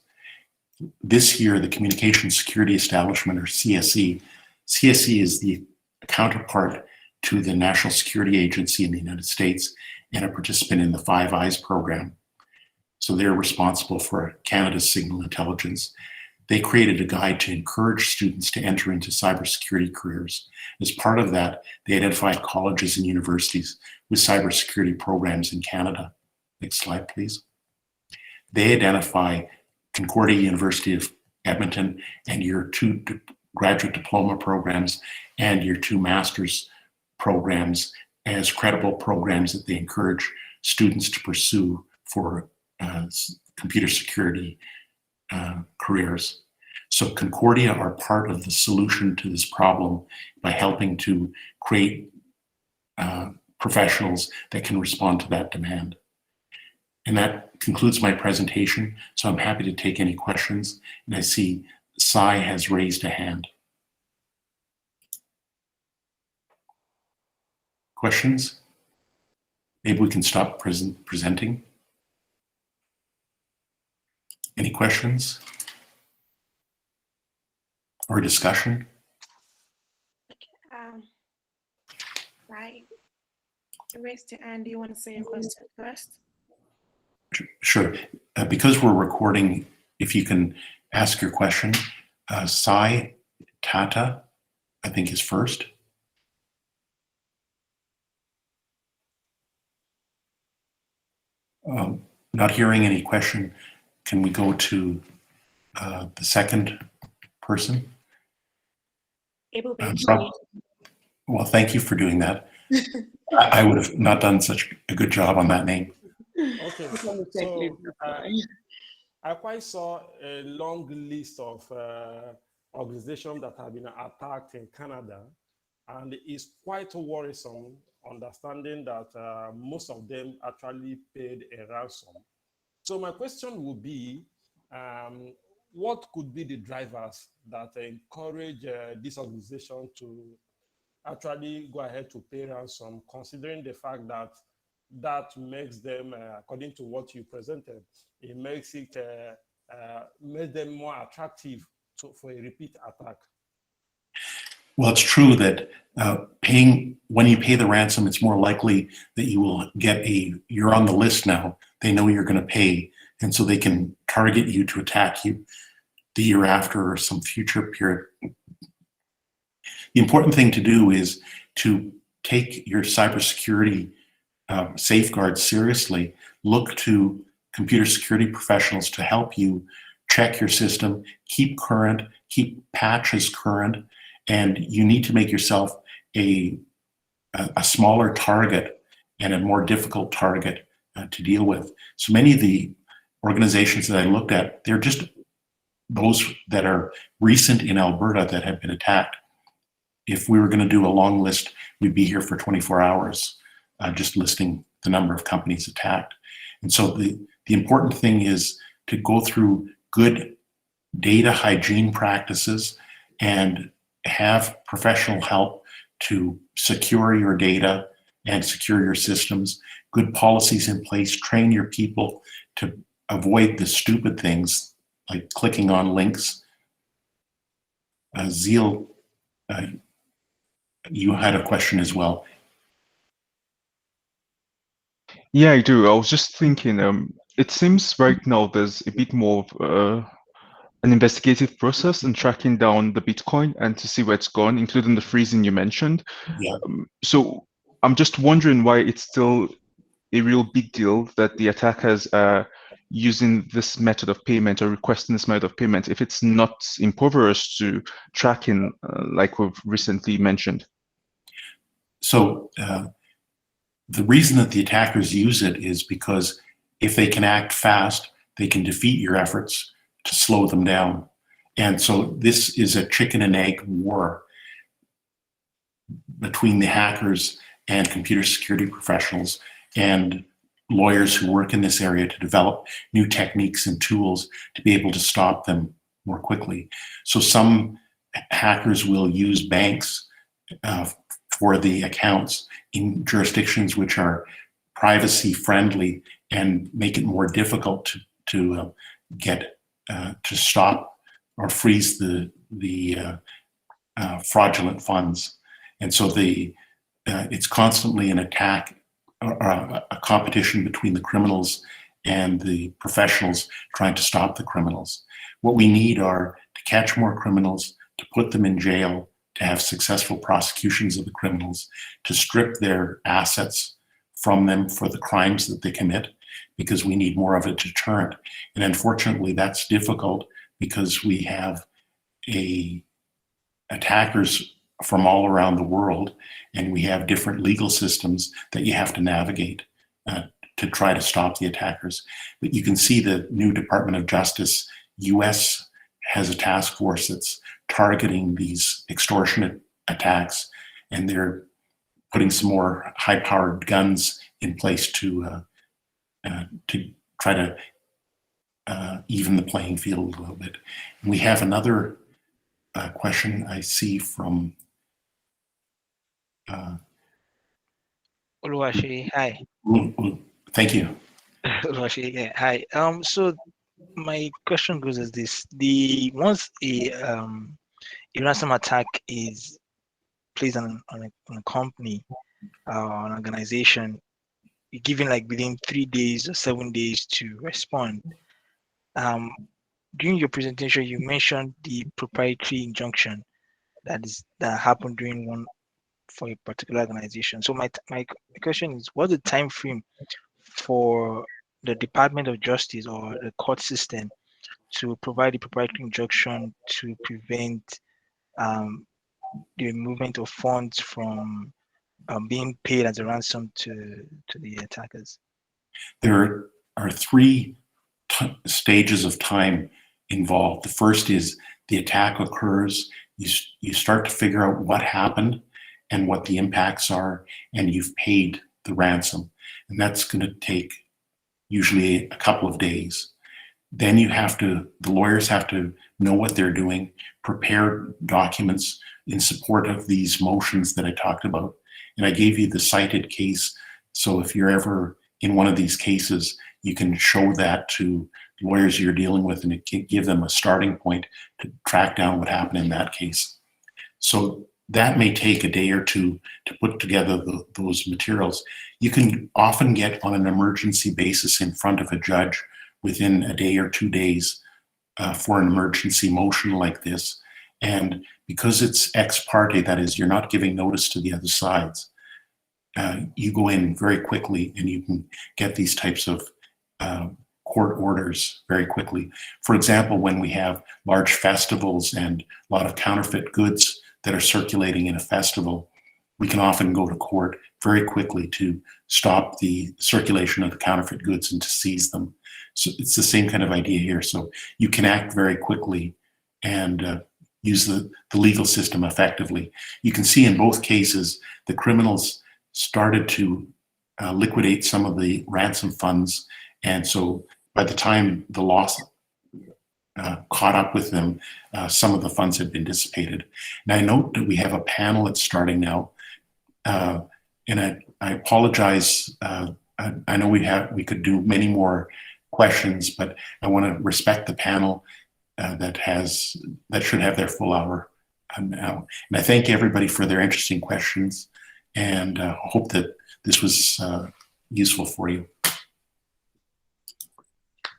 This year, the Communication Security Establishment, or CSE, CSE is the counterpart to the National Security Agency in the United States and a participant in the Five Eyes program. So they're responsible for Canada's signal intelligence. They created a guide to encourage students to enter into cybersecurity careers. As part of that, they identified colleges and universities with cybersecurity programs in Canada. Next slide, please. They identify Concordia University of Edmonton and Year 2 graduate diploma programs and Year 2 master's programs as credible programs that they encourage students to pursue for computer security careers. So Concordia are part of the solution to this problem by helping to create professionals that can respond to that demand. And that concludes my presentation. So I'm happy to take any questions. And I see Sai has raised a hand. Questions? Maybe we can stop presenting. Any questions or discussion? Right. Raise your hand. Do you want to say your question first? Sure. Because we're recording, if you can ask your question, Sai Tata, I think is first. Not hearing any question, can we go to the second person? Well, thank you for doing that. I would have not done such a good job on that name. Okay, so I quite saw a long list of organizations that have been attacked in Canada, and it's quite worrisome understanding that most of them actually paid a ransom. So my question would be, what could be the drivers that encourage this organization to actually go ahead to pay ransom, considering the fact that that makes them, according to what you presented, it makes them more attractive for a repeat attack? Well, it's true that when you pay the ransom, it's more likely that you will get you're on the list now. They know you're going to pay, and so they can target you to attack you the year after or some future period. The important thing to do is to take your cybersecurity safeguards seriously. Look to computer security professionals to help you check your system, keep current, keep patches current, and you need to make yourself a smaller target and a more difficult target to deal with. So many of the organizations that I looked at, they're just those that are recent in Alberta that have been attacked. If we were going to do a long list, we'd be here for 24 hours just listing the number of companies attacked. And so the important thing is to go through good data hygiene practices and have professional help to secure your data and secure your systems, good policies in place, train your people to avoid the stupid things like clicking on links. Zeal, you had a question as well. Yeah, I do. I was just thinking, it seems right now there's a bit more of an investigative process in tracking down the Bitcoin and to see where it's gone, including the freezing you mentioned. Yeah. So I'm just wondering why it's still a real big deal that the attackers are using this method of payment or requesting this method of payment if it's not impoverished to tracking like we've recently mentioned. So the reason that the attackers use it is because if they can act fast, they can defeat your efforts to slow them down. And so this is a chicken and egg war between the hackers and computer security professionals and lawyers who work in this area to develop new techniques and tools to be able to stop them more quickly. So some hackers will use banks for the accounts in jurisdictions which are privacy friendly and make it more difficult to stop or freeze the fraudulent funds. And so it's constantly an attack or a competition between the criminals and the professionals trying to stop the criminals. What we need are to catch more criminals, to put them in jail, to have successful prosecutions of the criminals, to strip their assets from them for the crimes that they commit, because we need more of a deterrent. And unfortunately, that's difficult because we have attackers from all around the world, and we have different legal systems that you have to navigate to try to stop the attackers. But you can see the new Department of Justice, US, has a task force that's targeting these extortionate attacks, and they're putting some more high-powered guns in place to try to even the playing field a little bit. And we have another question I see from Oluwaseyi, hi. Thank you. Oluwaseyi, yeah, hi. So my question goes as this: once a ransom attack is placed on a company or an organization, you're given like within 3 days or 7 days to respond. During your presentation, you mentioned the proprietary injunction that happened during one for a particular organization. So my question is, what's the time frame for the Department of Justice or the court system to provide the proprietary injunction to prevent the movement of funds from being paid as a ransom to the attackers? There are three stages of time involved. The first is the attack occurs, you start to figure out what happened and what the impacts are, and you've paid the ransom. And that's going to take usually a couple of days. Then the lawyers have to know what they're doing, prepare documents in support of these motions that I talked about. And I gave you the cited case. So if you're ever in one of these cases, you can show that to lawyers you're dealing with, and it can give them a starting point to track down what happened in that case. So that may take a day or two to put together those materials. You can often get on an emergency basis in front of a judge within a day or 2 days for an emergency motion like this. And because it's ex parte, that is, you're not giving notice to the other sides, you go in very quickly and you can get these types of court orders very quickly. For example, when we have large festivals and a lot of counterfeit goods that are circulating in a festival, we can often go to court very quickly to stop the circulation of the counterfeit goods and to seize them. So it's the same kind of idea here. So you can act very quickly and use the legal system effectively. You can see in both cases, the criminals started to liquidate some of the ransom funds. And so by the time the loss caught up with them, some of the funds had been dissipated. And I note that we have a panel that's starting now. And I apologize. I know we could do many more questions, but I want to respect the panel that should have their full hour now. And I thank everybody for their interesting questions, and hope that this was useful for you.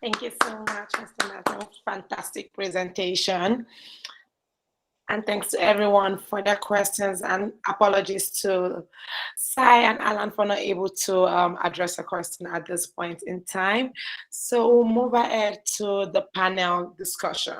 Thank you so much, Mr. Martin. Fantastic presentation. And thanks to everyone for their questions, and apologies to Sai and Alan for not able to address a question at this point in time. So we'll move ahead to the panel discussion.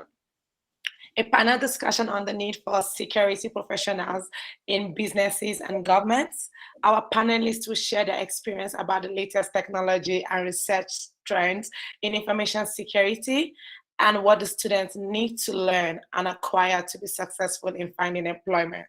A panel discussion on the need for security professionals in businesses and governments. Our panelists will share their experience about the latest technology and research trends in information security and what the students need to learn and acquire to be successful in finding employment.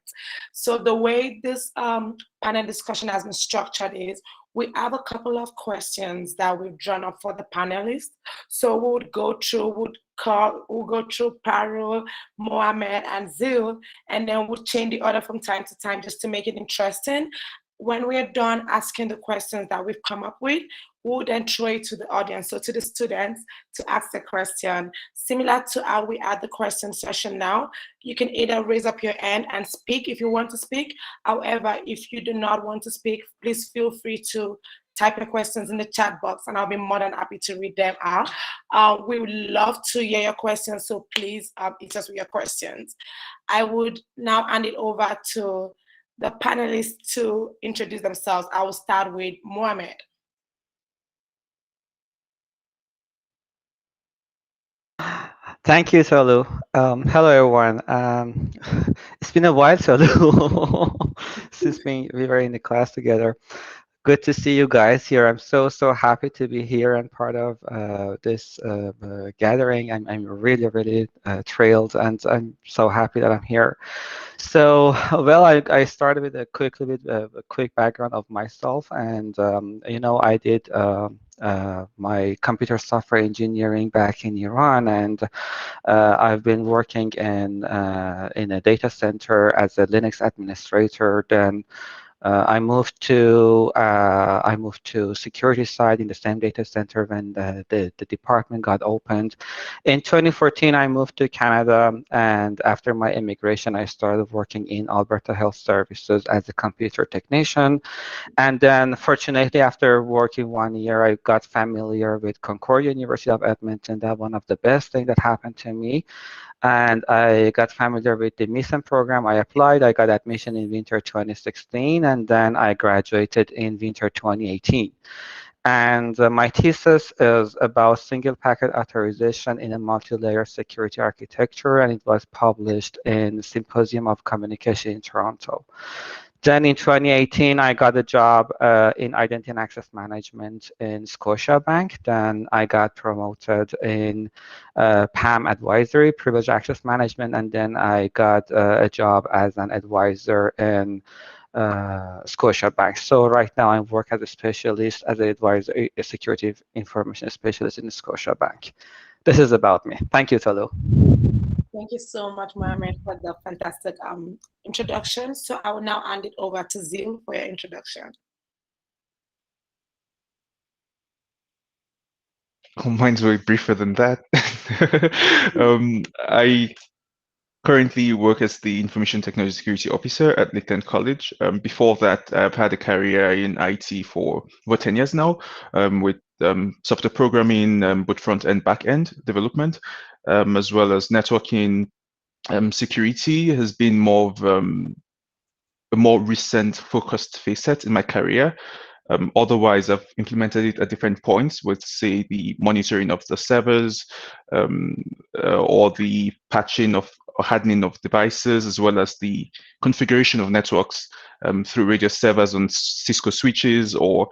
So the way this panel discussion has been structured is we have a couple of questions that we've drawn up for the panelists. So we'll go through Parul, Mohammad, and Zeal, and then we'll change the order from time to time just to make it interesting. When we're done asking the questions that we've come up with, we'll then throw it to the audience, so to the students, to ask the question. Similar to how we had the question session now, you can either raise up your hand and speak if you want to speak. However, if you do not want to speak, please feel free to type your questions in the chat box, and I'll be more than happy to read them out. We would love to hear your questions, so please hit us with your questions. I would now hand it over to the panelists to introduce themselves. I will start with Mohammad. Thank you, Tolu. Hello, everyone. It's been a while, Tolu, since we were in the class together. Good to see you guys here. I'm so happy to be here and part of this gathering. I'm really thrilled, and I'm so happy that I'm here. So, well, I started with a quick background of myself, and you know, I did my computer software engineering back in Iran, and I've been working in a data center as a Linux administrator. Then I moved to security side in the same data center when the department got opened. In 2014, I moved to Canada, and after my immigration, I started working in Alberta Health Services as a computer technician. And then, fortunately, after working 1 year, I got familiar with Concordia, University of Edmonton. That one of the best things that happened to me. And I got familiar with the MISM program. I applied, I got admission in winter 2016, and then I graduated in winter 2018. And my thesis is about single packet authorization in a multi-layer security architecture, and it was published in Symposium of Communication in Toronto. Then in 2018, I got a job in identity and access management in Scotiabank. Then I got promoted in PAM advisory, privileged access management, and then I got a job as an advisor in Scotiabank. So right now I work as a specialist, as an advisor, a security information specialist in Scotiabank. This is about me. Thank you, Tolu. Thank you so much, Mohammad, for the fantastic introduction. So I will now hand it over to Zeal for your introduction. Oh, mine's way briefer than that. I currently work as the Information Technology Security Officer at Licton College. Before that, I've had a career in IT for over 10 years now, with software programming, both front and back end development, as well as networking. Security has been more of a more recent focused facet in my career. Otherwise, I've implemented it at different points with, say, the monitoring of the servers, or the patching of or hardening of devices, as well as the configuration of networks through radio servers on Cisco switches or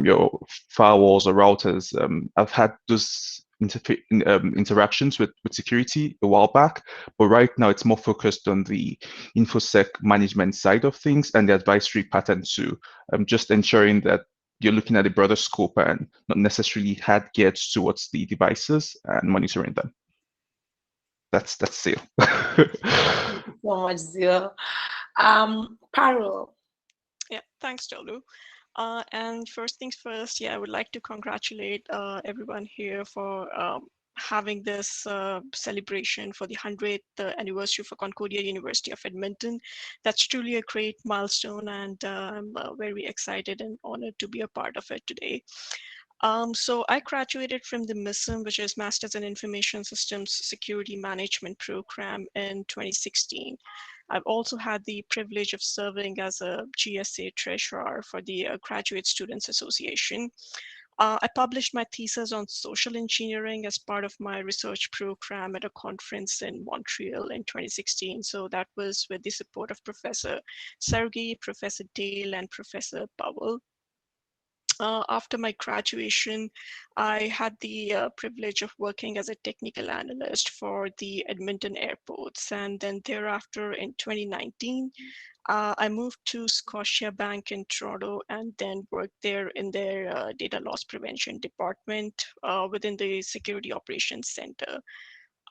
your firewalls or routers. I've had those interactions with security a while back, but right now it's more focused on the InfoSec management side of things and the advisory pattern too. Just ensuring that you're looking at a broader scope and not necessarily hard geared towards the devices and monitoring them. That's Zeal. Thank you so much, Zeal. Parul. Yeah, thanks, Tolu. And first things first, yeah, I would like to congratulate everyone here for having this celebration for the 100th anniversary for Concordia University of Edmonton. That's truly a great milestone, and I'm very excited and honored to be a part of it today. So I graduated from the MISM, which is Masters in Information Systems Security Management program, in 2016. I've also had the privilege of serving as a GSA treasurer for the Graduate Students Association. I published my thesis on social engineering as part of my research program at a conference in Montreal in 2016. So that was with the support of Professor Sergey, Professor Dale, and Professor Powell. After my graduation, I had the privilege of working as a technical analyst for the Edmonton airports. And then thereafter in 2019, I moved to Scotiabank in Toronto and then worked there in their data loss prevention department within the Security Operations Center.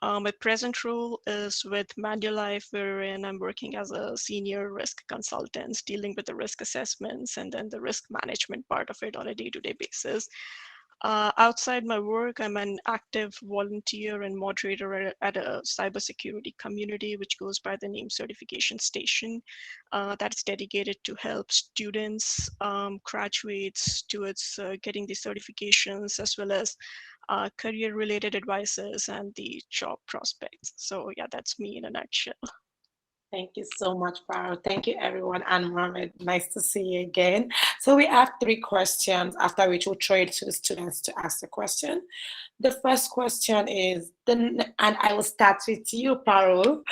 My present role is with Manulife, wherein I'm working as a senior risk consultant, dealing with the risk assessments and then the risk management part of it on a day-to-day basis. Outside my work, I'm an active volunteer and moderator at a cybersecurity community, which goes by the name Certification Station, that's dedicated to help students, graduates towards getting the certifications, as well as career-related advices and the job prospects. So yeah, that's me in a nutshell. Thank you so much, Parul. Thank you, everyone. And Mohammed, nice to see you again. So we have 3 questions, after which we'll throw it to the students to ask the question. The first question is, and I will start with you, Parul.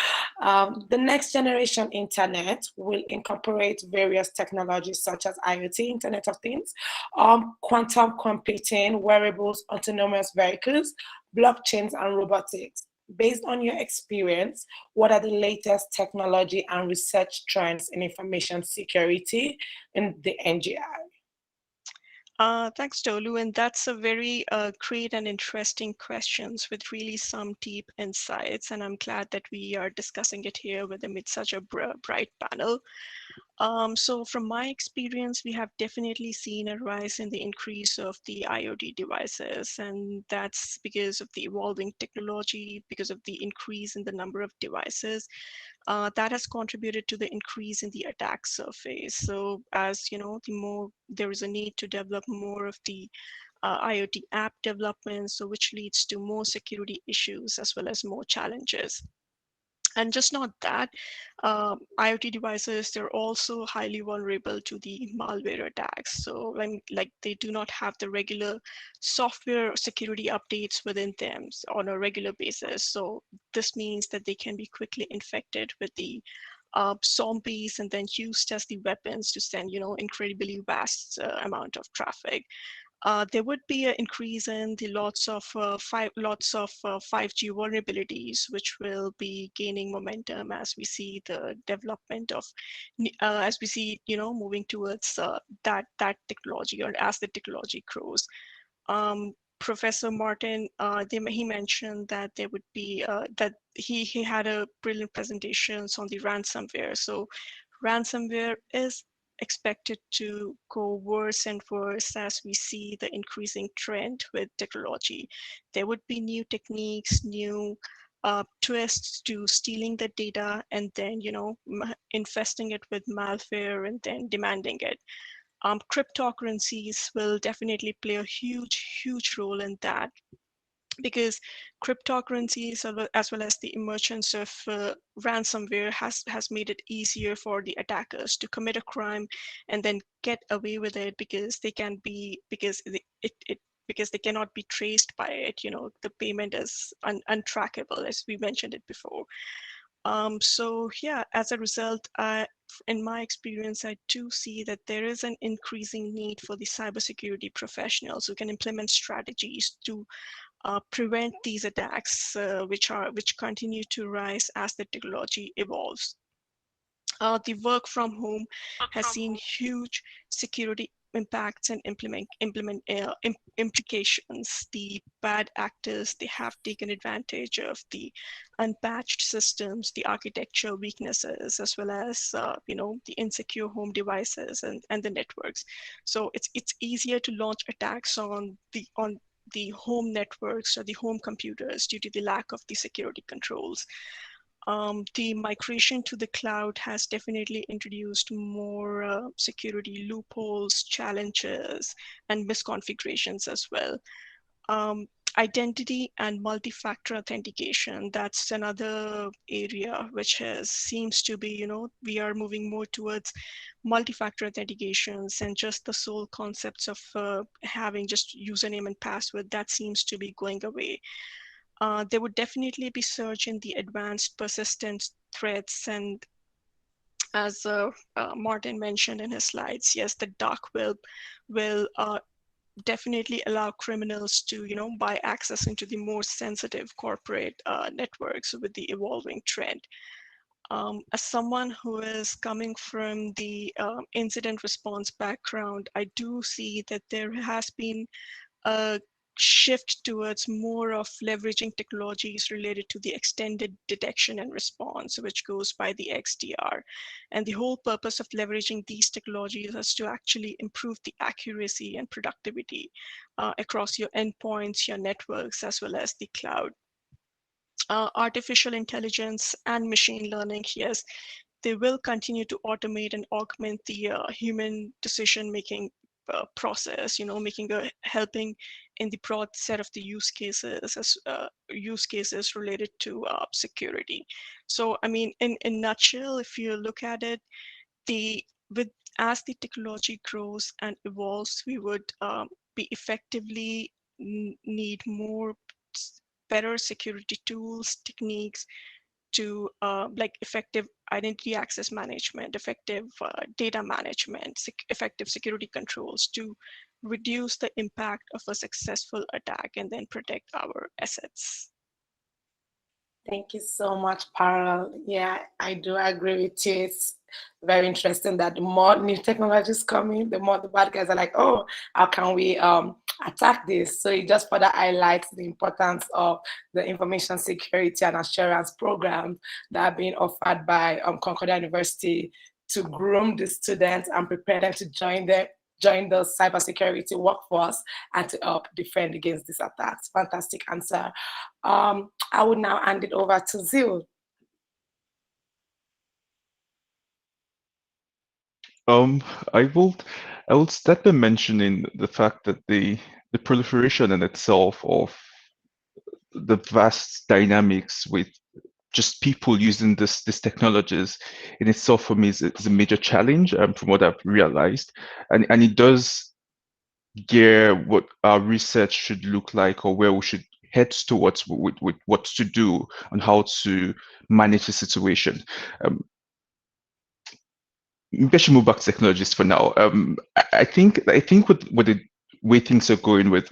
The next generation internet will incorporate various technologies such as IoT, Internet of Things, quantum computing, wearables, autonomous vehicles, blockchains, and robotics. Based on your experience, what are the latest technology and research trends in information security in the NGI? Thanks, Tolu. And that's a very great and interesting questions with really some deep insights. And I'm glad that we are discussing it here with such a bright panel. So from my experience, we have definitely seen a rise in the increase of the IoT devices, and that's because of the evolving technology, because of the increase in the number of devices. That has contributed to the increase in the attack surface. So as you know, the more there is a need to develop more of the IoT app development, so which leads to more security issues as well as more challenges. And just not that, IoT devices, they're also highly vulnerable to the malware attacks. So when like they do not have the regular software security updates within them on a regular basis. So this means that they can be quickly infected with the zombies and then used as the weapons to send, incredibly vast amount of traffic. There would be an increase in the lots of 5G vulnerabilities, which will be gaining momentum as we see the development of, as we see, moving towards that technology, or as the technology grows. Professor Martin, he mentioned that there would be that he had a brilliant presentations on the ransomware. So ransomware is expected to go worse and worse as we see the increasing trend with technology. There would be new techniques, new twists to stealing the data and then, infesting it with malware and then demanding it. Cryptocurrencies will definitely play a huge role in that, because cryptocurrencies as well as the emergence of ransomware has made it easier for the attackers to commit a crime and then get away with it, because they can be because because they cannot be traced by it. The payment is untrackable, as we mentioned it before. So yeah, as a result, in my experience, I do see that there is an increasing need for the cybersecurity professionals who can implement strategies to prevent these attacks, which continue to rise as the technology evolves. The work from home has seen huge security impacts and implications. The bad actors, they have taken advantage of the unpatched systems, the architecture weaknesses, as well as the insecure home devices and the networks. So it's easier to launch attacks on the home networks or the home computers due to the lack of the security controls. The migration to the cloud has definitely introduced more security loopholes, challenges, and misconfigurations as well. Identity and multi-factor authentication, that's another area which seems to be, we are moving more towards multi-factor authentications, and just the sole concepts of having just username and password, that seems to be going away. There would definitely be surge in the advanced persistent threats, and as Martin mentioned in his slides, yes, the dark web will definitely allow criminals to, buy access into the more sensitive corporate networks with the evolving trend. As someone who is coming from the incident response background, I do see that there has been a shift towards more of leveraging technologies related to the extended detection and response, which goes by the XDR. And the whole purpose of leveraging these technologies is to actually improve the accuracy and productivity across your endpoints, your networks, as well as the cloud. Artificial intelligence and machine learning, yes, they will continue to automate and augment the human decision-making process, helping in the broad set of the use cases related to security. So, I mean, in a nutshell, if you look at it, as the technology grows and evolves, we would be effectively need more better security tools, techniques to like effective identity access management, effective data management, effective security controls to reduce the impact of a successful attack and then protect our assets. Thank you so much, Parul. Yeah, I do agree with you. It's very interesting that the more new technologies come in, the more the bad guys are like, oh, how can we attack this? So it just further highlights the importance of the information security and assurance programs that are being offered by Concordia University to groom the students and prepare them to join the cybersecurity workforce and to help defend against these attacks. Fantastic answer. I would now hand it over to Zeal. I will start by mentioning the fact that the proliferation in itself of the vast dynamics with just people using these technologies in itself for me is a major challenge from what I've realized, and it does gear what our research should look like or where we should head towards with what to do and how to manage the situation. Maybe I should move back to technologies for now. I think with the way things are going with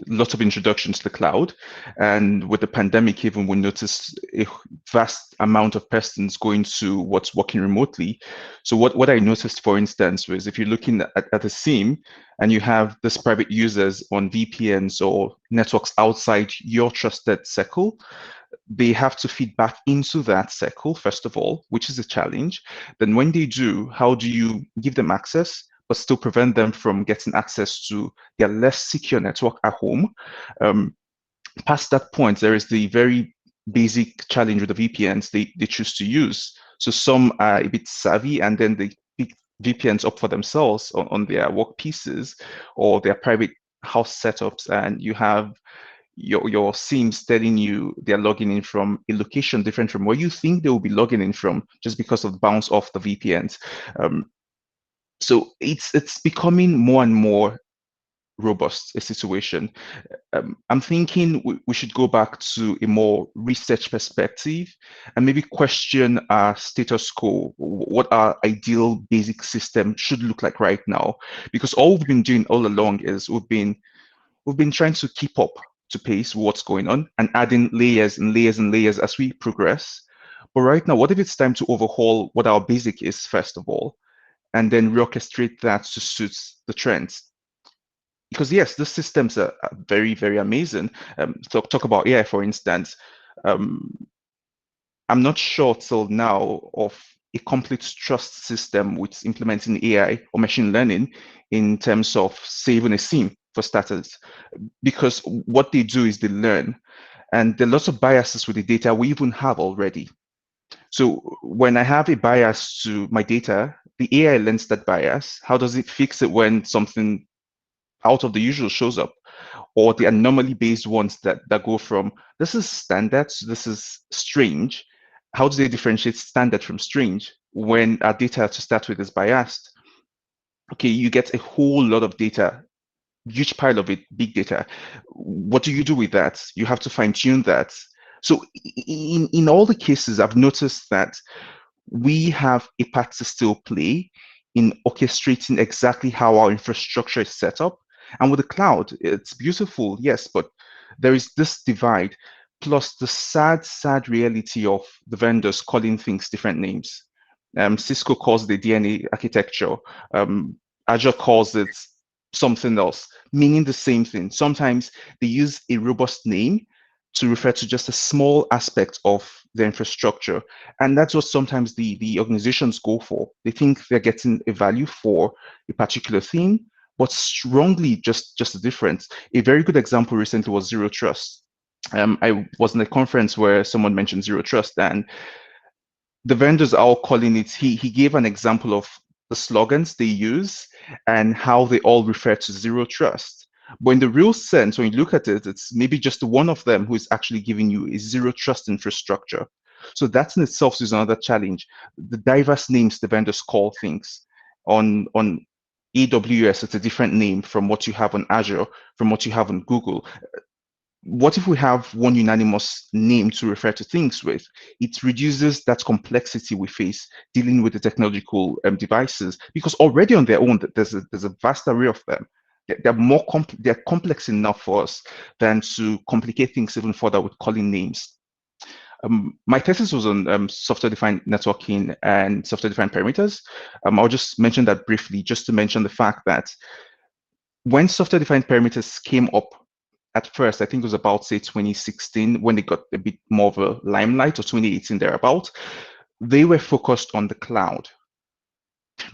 lots of introductions to the cloud, and with the pandemic, even we noticed a vast amount of persons going to what's working remotely. So what I noticed, for instance, was if you're looking at a SIEM and you have this private users on VPNs or networks outside your trusted circle, they have to feed back into that circle, first of all, which is a challenge. Then when they do, how do you give them access, but still prevent them from getting access to their less secure network at home? Past that point, there is the very basic challenge with the VPNs they choose to use. So some are a bit savvy and then they pick VPNs up for themselves on their work pieces or their private house setups, and you have your SIEMs telling you they're logging in from a location different from where you think they will be logging in from just because of the bounce off the VPNs. So it's becoming more and more robust a situation. I'm thinking we should go back to a more research perspective and maybe question our status quo, what our ideal basic system should look like right now. Because all we've been doing all along is we've been trying to keep up to pace with what's going on and adding layers and layers and layers as we progress. But right now, what if it's time to overhaul what our basic is, first of all, and then reorchestrate that to suit the trends? Because yes, the systems are very, very amazing. Talk about AI, for instance. I'm not sure till now of a complete trust system with implementing AI or machine learning in terms of saving a SIEM, for starters, because what they do is they learn, and there are lots of biases with the data we even have already. So when I have a bias to my data, the AI learns that bias. How does it fix it when something out of the usual shows up? Or the anomaly-based ones that go from this is standard to this is strange. How do they differentiate standard from strange when our data to start with is biased? Okay, you get a whole lot of data, huge pile of it, big data. What do you do with that? You have to fine tune that. So in all the cases, I've noticed that we have a part to still play in orchestrating exactly how our infrastructure is set up. And with the cloud, it's beautiful, yes, but there is this divide, plus the sad reality of the vendors calling things different names. Cisco calls the DNA architecture. Azure calls it something else, meaning the same thing. Sometimes they use a robust name to refer to just a small aspect of the infrastructure. And that's what sometimes the organizations go for. They think they're getting a value for a particular thing, but strongly just a difference. A very good example recently was Zero Trust. I was in a conference where someone mentioned Zero Trust, and the vendors are all calling it, he gave an example of the slogans they use and how they all refer to Zero Trust. But in the real sense, when you look at it, it's maybe just one of them who is actually giving you a Zero Trust infrastructure. So that in itself is another challenge. The diverse names the vendors call things. On AWS, it's a different name from what you have on Azure, from what you have on Google. What if we have one unanimous name to refer to things with? It reduces that complexity we face dealing with the technological devices, because already on their own, there's a vast array of them. They're complex enough for us than to complicate things even further with calling names. My thesis was on software-defined networking and software-defined perimeters. I'll just mention that briefly, just to mention the fact that when software-defined perimeters came up at first, I think it was about, say, 2016, when they got a bit more of a limelight, or 2018 thereabout, they were focused on the cloud.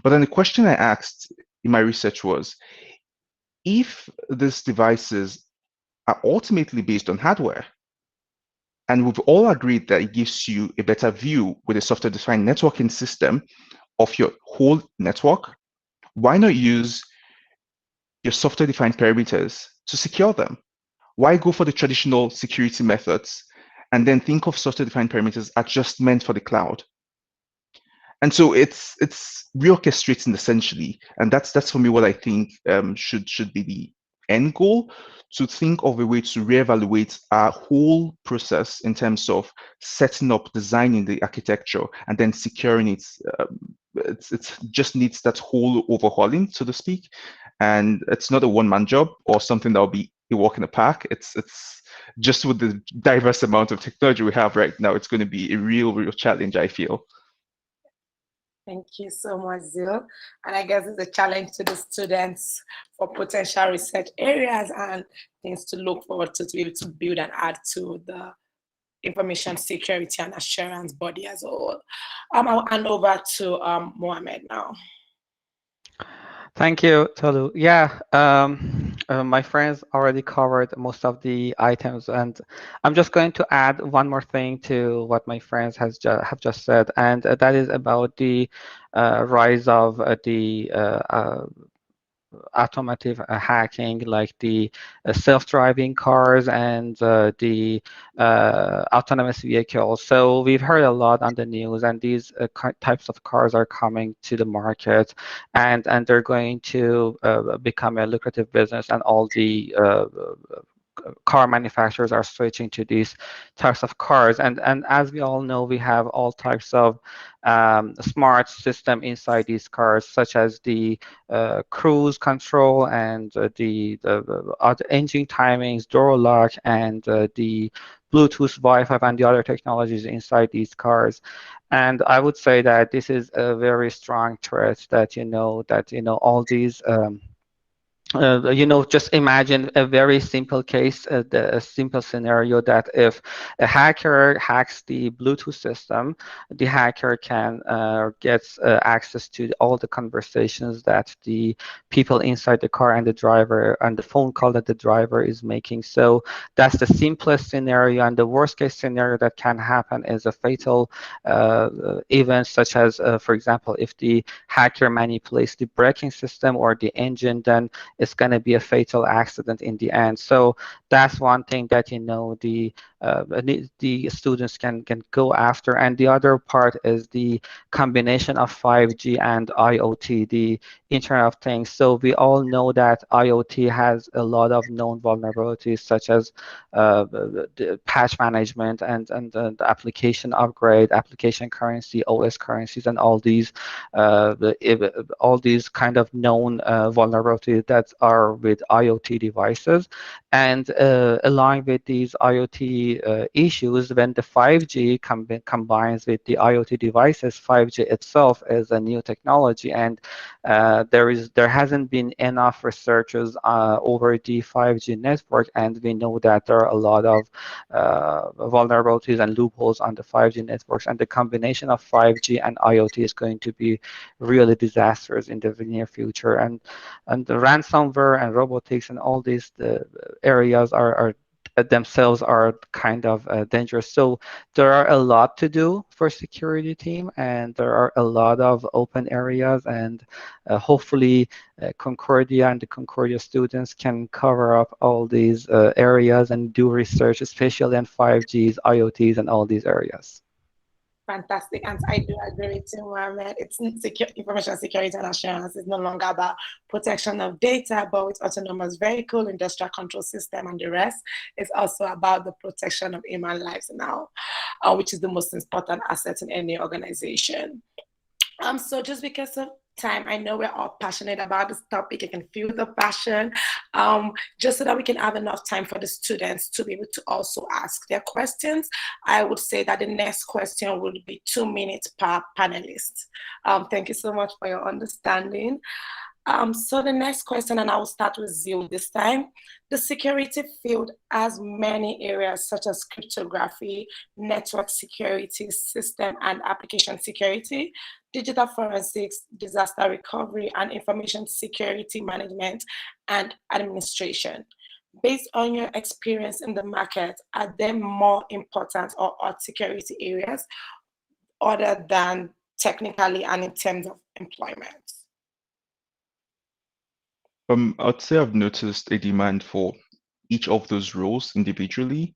But then the question I asked in my research was, if these devices are ultimately based on hardware, and we've all agreed that it gives you a better view with a software-defined networking system of your whole network, why not use your software-defined perimeters to secure them? Why go for the traditional security methods and then think of software-defined perimeters as just meant for the cloud? And so it's reorchestrating essentially, and that's for me what I think should be the end goal, to think of a way to reevaluate our whole process in terms of setting up, designing the architecture, and then securing it. It just needs that whole overhauling, so to speak, and it's not a one-man job or something that will be a walk in the park. It's just with the diverse amount of technology we have right now, it's going to be a real challenge, I feel. Thank you so much, Zeal. And I guess it's a challenge to the students for potential research areas and things to look forward to be able to build and add to the information security and assurance body as a whole. I'll hand over to Mohammad now. Thank you, Tolu. Yeah, my friends already covered most of the items, and I'm just going to add one more thing to what my friends have just said, and that is about the rise of the automotive hacking, like the self-driving cars and the autonomous vehicles. So we've heard a lot on the news, and these types of cars are coming to the market, and they're going to become a lucrative business, and all the car manufacturers are switching to these types of cars. And as we all know, we have all types of smart system inside these cars, such as the cruise control and the engine timings, door lock, and the Bluetooth, Wi-Fi, and the other technologies inside these cars. And I would say that this is a very strong threat that, all these just imagine a very simple case, a simple scenario that if a hacker hacks the Bluetooth system, the hacker can get access to all the conversations that the people inside the car and the driver and the phone call that the driver is making. So that's the simplest scenario, and the worst case scenario that can happen is a fatal event, such as, for example, if the hacker manipulates the braking system or the engine, then it's going to be a fatal accident in the end. So that's one thing that the students can go after. And the other part is the combination of 5G and IoT, the Internet of Things. So we all know that IoT has a lot of known vulnerabilities, such as the patch management and the application upgrade, application currency, OS currencies, and all these kind of known vulnerabilities that that are with IoT devices. And along with these IoT issues, when the 5G combines with the IoT devices, 5G itself is a new technology, and there hasn't been enough researchers over the 5G network, and we know that there are a lot of vulnerabilities and loopholes on the 5G networks, and the combination of 5G and IoT is going to be really disastrous in the near future. And the ransomware and robotics and all these areas are themselves are kind of dangerous. So there are a lot to do for security team, and there are a lot of open areas, and hopefully Concordia and the Concordia students can cover up all these areas and do research, especially on 5Gs, IoTs, and all these areas. Fantastic. And I do agree with you, Mohammed. It's information security and assurance is no longer about protection of data, but with autonomous vehicle, industrial control system, and the rest, it's also about the protection of human lives now, which is the most important asset in any organization. So just because of time, I know we're all passionate about this topic. I can feel the passion. Just so that we can have enough time for the students to be able to also ask their questions, I would say that the next question will be 2 minutes per panelist. Thank you so much for your understanding. So the next question, and I will start with Zeal this time. The security field has many areas such as cryptography, network security, system and application security, digital forensics, disaster recovery, and information security management and administration. Based on your experience in the market, are there more important or odd security areas other than technically and in terms of employment? I'd say I've noticed a demand for each of those roles individually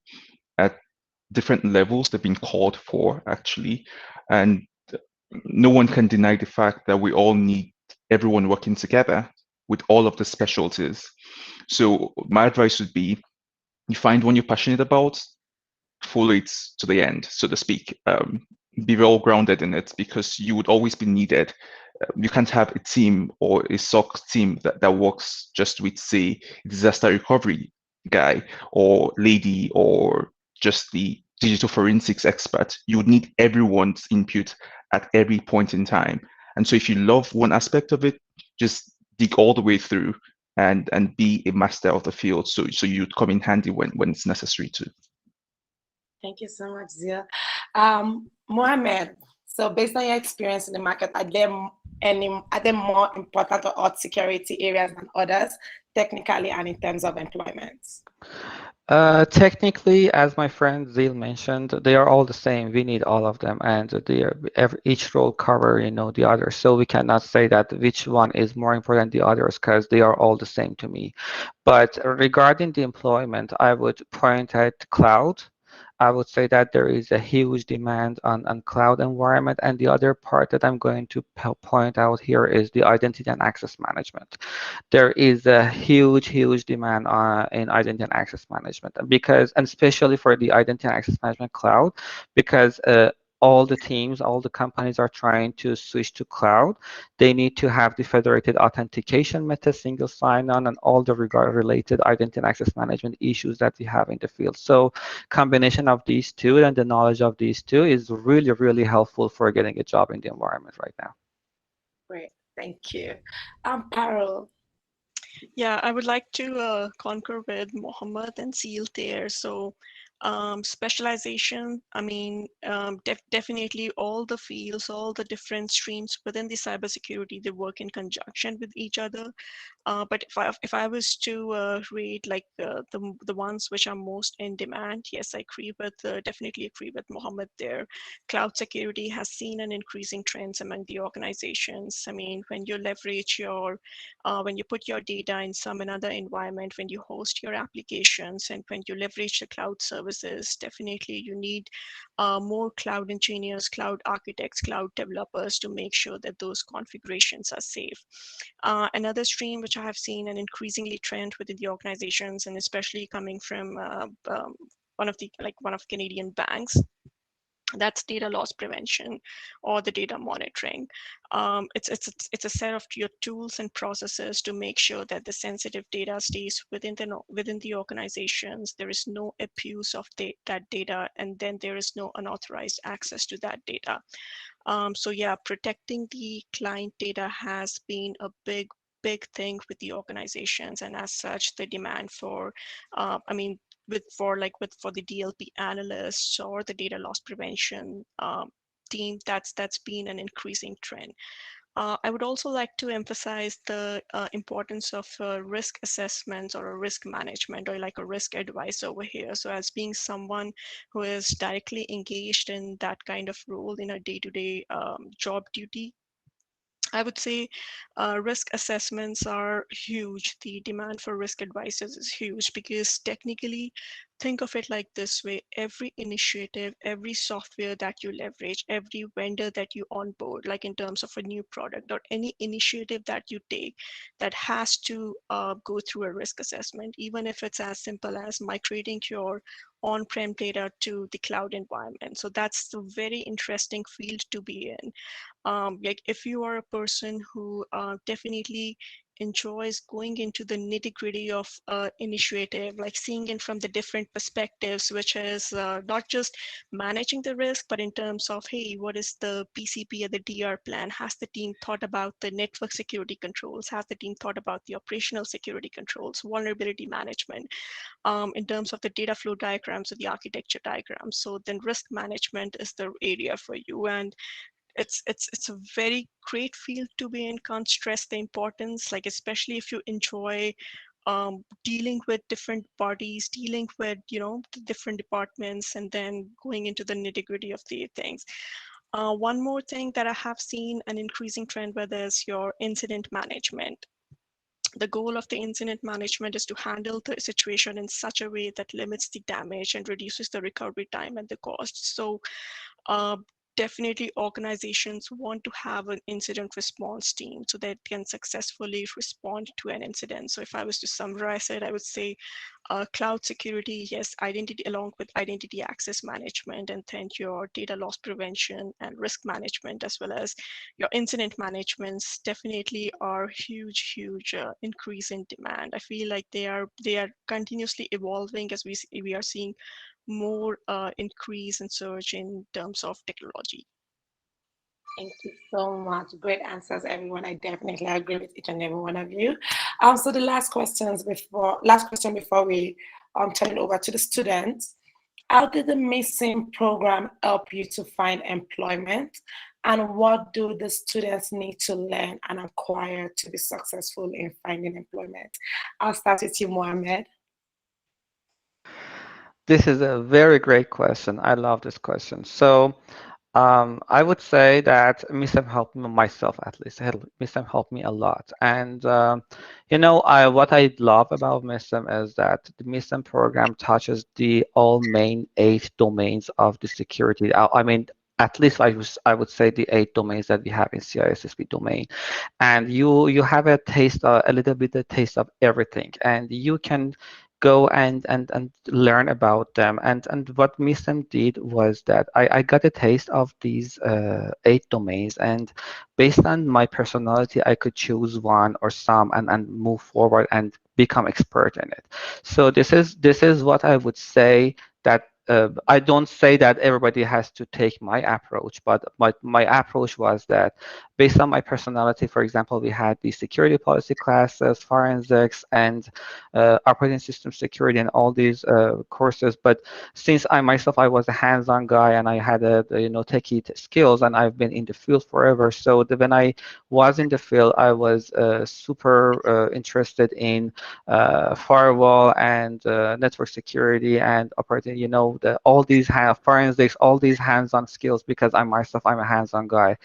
at different levels. They've been called for, actually. And no one can deny the fact that we all need everyone working together with all of the specialties. So my advice would be, you find one you're passionate about, follow it to the end, so to speak. Be well grounded in it, because you would always be needed. You can't have a team or a SOC team that works just with, say, disaster recovery guy or lady or just the digital forensics expert. You would need everyone's input at every point in time. And so if you love one aspect of it, just dig all the way through and be a master of the field. So you'd come in handy when it's necessary to. Thank you so much, Zia. Mohammed, so based on your experience in the market, are there more important or odd security areas than others, technically and in terms of employment? Technically, as my friend Zeal mentioned, they are all the same. We need all of them, and each role cover, the others. So we cannot say that which one is more important than the others, because they are all the same to me. But regarding the employment, I would point at cloud. I would say that there is a huge demand on cloud environment. And the other part that I'm going to point out here is the identity and access management. There is a huge demand in identity and access management, and especially for the identity and access management cloud, because all the teams, all the companies are trying to switch to cloud. They need to have the federated authentication method, single sign-on, and all the related identity and access management issues that we have in the field. So combination of these two and the knowledge of these two is really helpful for getting a job in the environment right now. Great, thank you. Parul. Yeah, I would like to concur with Mohammed and Zeal there. So specialization, I mean, definitely all the fields, all the different streams within the cybersecurity, they work in conjunction with each other. But if I was to read like the ones which are most in demand, yes, I agree with definitely agree with Mohammed there. Cloud security has seen an increasing trends among the organizations. I mean, when you leverage when you put your data in some another environment, when you host your applications, and when you leverage the cloud services, definitely you need more cloud engineers, cloud architects, cloud developers to make sure that those configurations are safe. Another stream which I have seen an increasingly trend within the organizations, and especially coming from one of Canadian banks, That's data loss prevention or the data monitoring. It's a set of your tools and processes to make sure that the sensitive data stays within the organizations. There is no abuse of that data, and then there is no unauthorized access to that data. So yeah, protecting the client data has been a big thing with the organizations, and as such, the demand for, for the DLP analysts or the data loss prevention team, that's been an increasing trend. I would also like to emphasize the importance of risk assessments or a risk management, or like a risk advice over here. So as being someone who is directly engaged in that kind of role in a day-to-day job duty, I would say risk assessments are huge. The demand for risk advisors is huge, because technically, think of it like this way: every initiative, every software that you leverage, every vendor that you onboard, like in terms of a new product or any initiative that you take, that has to go through a risk assessment, even if it's as simple as migrating your on-prem data to the cloud environment. So that's a very interesting field to be in. Like if you are a person who definitely enjoys going into the nitty-gritty of initiative, like seeing it from the different perspectives, which is not just managing the risk, but in terms of, hey, what is the PCP or the DR plan? Has the team thought about the network security controls? Has the team thought about the operational security controls, vulnerability management, in terms of the data flow diagrams or the architecture diagrams? So then risk management is the area for you. And it's a very great field to be in. Can't stress the importance, like especially if you enjoy dealing with different parties, dealing with the different departments, and then going into the nitty-gritty of the things. One more thing that I have seen an increasing trend with is your incident management. The goal of the incident management is to handle the situation in such a way that limits the damage and reduces the recovery time and the cost. So definitely organizations want to have an incident response team so that they can successfully respond to an incident. So if I was to summarize it, I would say cloud security, yes, identity, along with identity access management, and then your data loss prevention and risk management, as well as your incident managements, definitely are huge increase in demand. I feel like they are continuously evolving as we are seeing more increase and surge in terms of technology. Thank you so much. Great answers, everyone. I definitely agree with each and every one of you. So the last question before we turn it over to the students. How did the missing program help you to find employment? And what do the students need to learn and acquire to be successful in finding employment? I'll start with you, Mohammed. This is a very great question. I love this question. So I would say that MISM helped me, myself at least. MISM helped me a lot. And, what I love about MISM is that the MISM program touches the all main 8 domains of the security. I mean, at least I would say the 8 domains that we have in CISSP domain. And you have a taste, a little bit of taste of everything. And you can go and learn about them. And what MISM did was that I got a taste of these 8 domains, and based on my personality, I could choose one or some and move forward and become expert in it. So this is what I would say, that I don't say that everybody has to take my approach, but my approach was that based on my personality, for example, we had the security policy classes, forensics, and operating system security, and all these courses. But since I was a hands-on guy, and I had a techie skills, and I've been in the field forever. So when I was in the field, I was super interested in firewall and network security and operating, all these forensics, all these hands-on skills, because I'm a hands-on guy.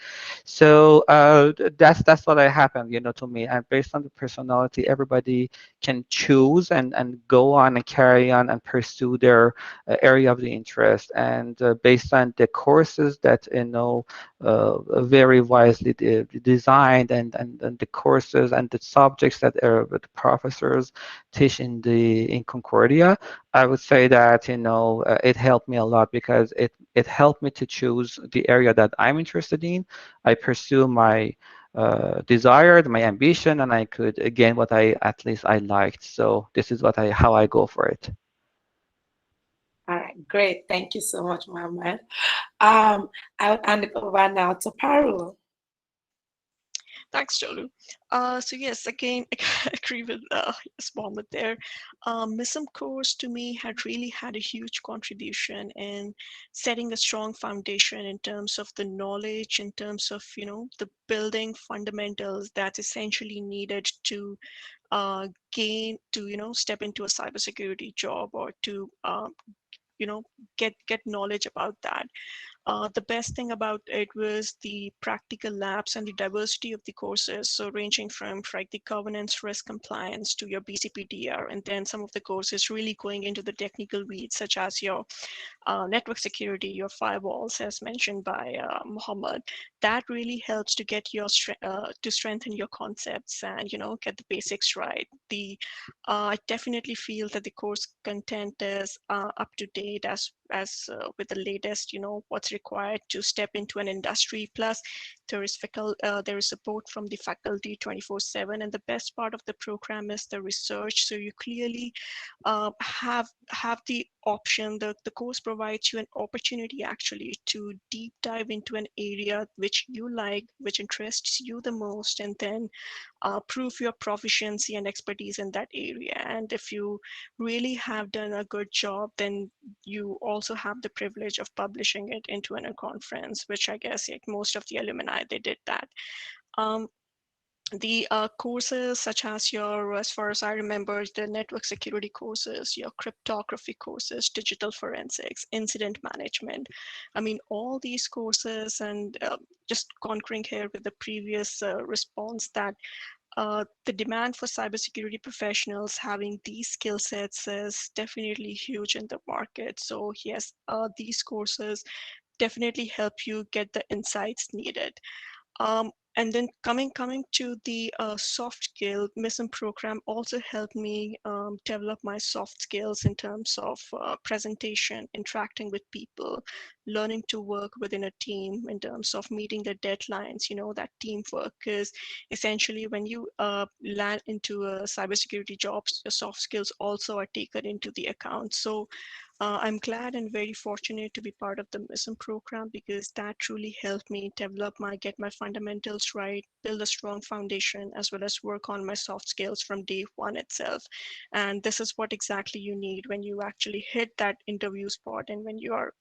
So that's what happened, to me. And based on the personality, everybody can choose and go on and carry on and pursue their area of the interest. And based on the courses that very wisely designed, and the courses and the subjects that the professors teach in Concordia, I would say that, it helped me a lot because it helped me to choose the area that I'm interested in. I pursue my desired, my ambition, and I could gain what at least I liked. So this is how I go for it. All right, great. Thank you so much, Mohammad. I'll hand it over now to Parul. Thanks, Tolu. So yes, again, I agree with Mohammed there. MISM course to me had really had a huge contribution in setting a strong foundation in terms of the knowledge, in terms of, the building fundamentals that's essentially needed to step into a cybersecurity job or to, get knowledge about that. The best thing about it was the practical labs and the diversity of the courses. So ranging from the governance, risk compliance to your BCPDR, and then some of the courses really going into the technical weeds, such as your network security, your firewalls, as mentioned by Mohammed. That really helps to get to strengthen your concepts and get the basics right. I definitely feel that the course content is up to date as with the latest, what's required to step into an industry. Plus, there is support from the faculty 24/7, and the best part of the program is the research. So you clearly have the option. The course provides you an opportunity actually to deep dive into an area which you like, which interests you the most, and then prove your proficiency and expertise in that area. And if you really have done a good job, then you also have the privilege of publishing it into a conference, which I guess most of the alumni, they did that. The courses such as as far as I remember, the network security courses, your cryptography courses, digital forensics, incident management. I mean, all these courses, and just concurring here with the previous response, that the demand for cybersecurity professionals having these skill sets is definitely huge in the market. So yes, these courses definitely help you get the insights needed. And then coming to the soft skill, MISM program also helped me develop my soft skills in terms of presentation, interacting with people, learning to work within a team in terms of meeting the deadlines, that teamwork. Because essentially when you land into a cybersecurity job, your soft skills also are taken into the account. So I'm glad and very fortunate to be part of the MISM program, because that truly helped me get my fundamentals right, build a strong foundation, as well as work on my soft skills from day one itself. And this is what exactly you need when you actually hit that interview spot and when you are,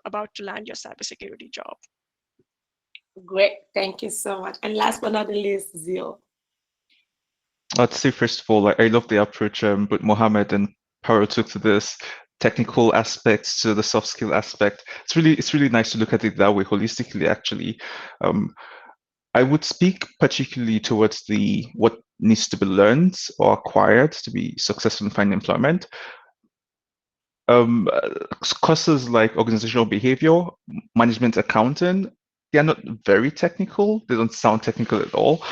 about to land your cybersecurity job. Great, thank you so much. And last but not the least, Zeal. I'd say, first of all, I love the approach both Mohammed and Parul took to this technical aspects to the soft skill aspect. It's really nice to look at it that way holistically, actually. I would speak particularly towards what needs to be learned or acquired to be successful in finding employment. Courses like organizational behavior, management accounting, they are not very technical. They don't sound technical at all.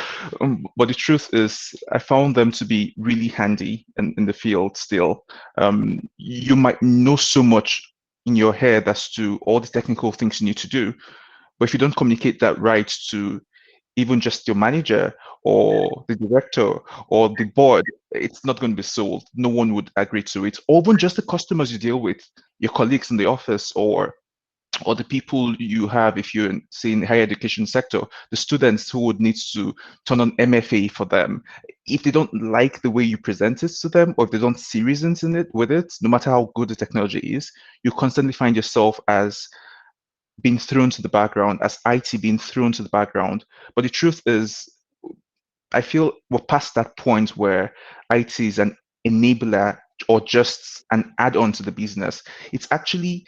But the truth is, I found them to be really handy in the field still. You might know so much in your head as to all the technical things you need to do, but if you don't communicate that right to even just your manager or the director or the board, it's not going to be sold. No one would agree to it. Or even just the customers you deal with, your colleagues in the office, or the people you have, if you're say in the higher education sector, the students who would need to turn on MFA for them. If they don't like the way you present it to them, or if they don't see reasons in it with it, no matter how good the technology is, you constantly find yourself as being thrown to the background, as IT being thrown to the background. But the truth is, I feel we're past that point where IT is an enabler or just an add-on to the business. It's actually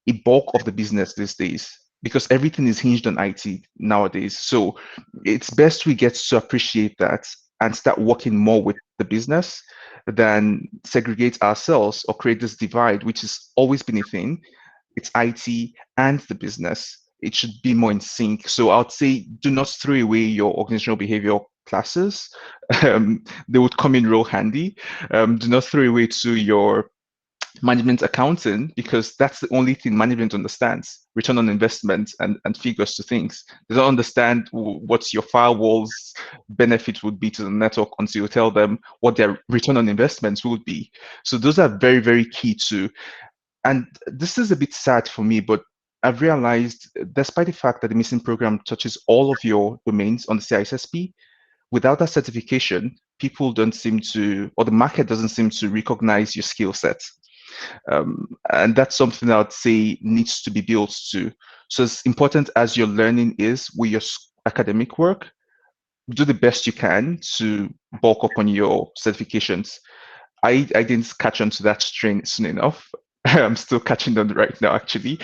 a bulk of the business these days, because everything is hinged on IT nowadays. So it's best we get to appreciate that and start working more with the business than segregate ourselves or create this divide, which has always been a thing. It's IT and the business. It should be more in sync. So I would say, do not throw away your organizational behavior classes. They would come in real handy. Do not throw away to your management accounting, because that's the only thing management understands: return on investment and figures to things. They don't understand what your firewall's benefit would be to the network until you tell them what their return on investments would be. So those are very, very key too. And this is a bit sad for me, but I've realized, despite the fact that the missing program touches all of your domains on the CISSP, without that certification, people don't seem to, or the market doesn't seem to recognize your skill set. And that's something I would say needs to be built to. So as important as your learning is with your academic work, do the best you can to bulk up on your certifications. I didn't catch on to that strain soon enough. I'm still catching on right now, actually,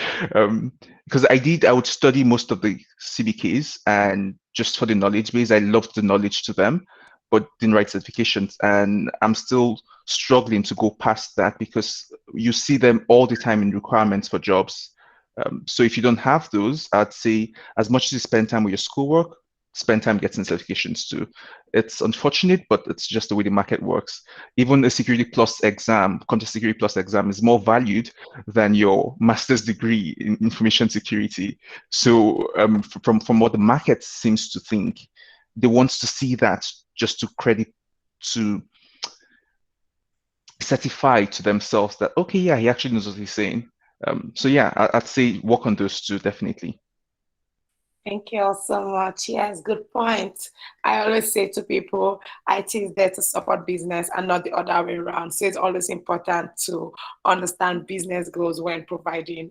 because I would study most of the CBKs, and just for the knowledge base, I loved the knowledge to them, but didn't write certifications. And I'm still struggling to go past that because you see them all the time in requirements for jobs. So if you don't have those, I'd say as much as you spend time with your schoolwork, spend time getting certifications too. It's unfortunate, but it's just the way the market works. Even a Security Plus exam, Counter Security Plus exam, is more valued than your master's degree in information security. So from what the market seems to think, they want to see that just to credit, to certify to themselves that, okay, yeah, he actually knows what he's saying. So yeah, I'd say work on those two, definitely. Thank you all so much. Yes, good point. I always say to people, IT is there to support business and not the other way around. So it's always important to understand business goals when providing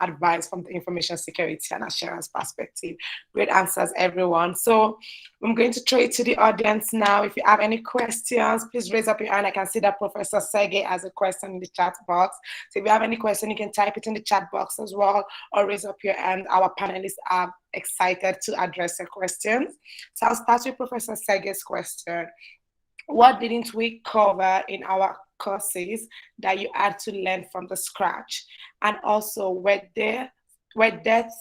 advice from the information security and assurance perspective. Great answers, everyone. So I'm going to throw it to the audience now. If you have any questions, please raise up your hand. I can see that Professor Sergey has a question in the chat box. So if you have any question, you can type it in the chat box as well, or raise up your hand. Our panelists are excited to address your questions. So I'll start with Professor Sergey's question. What didn't we cover in our courses that you had to learn from the scratch? And also, were there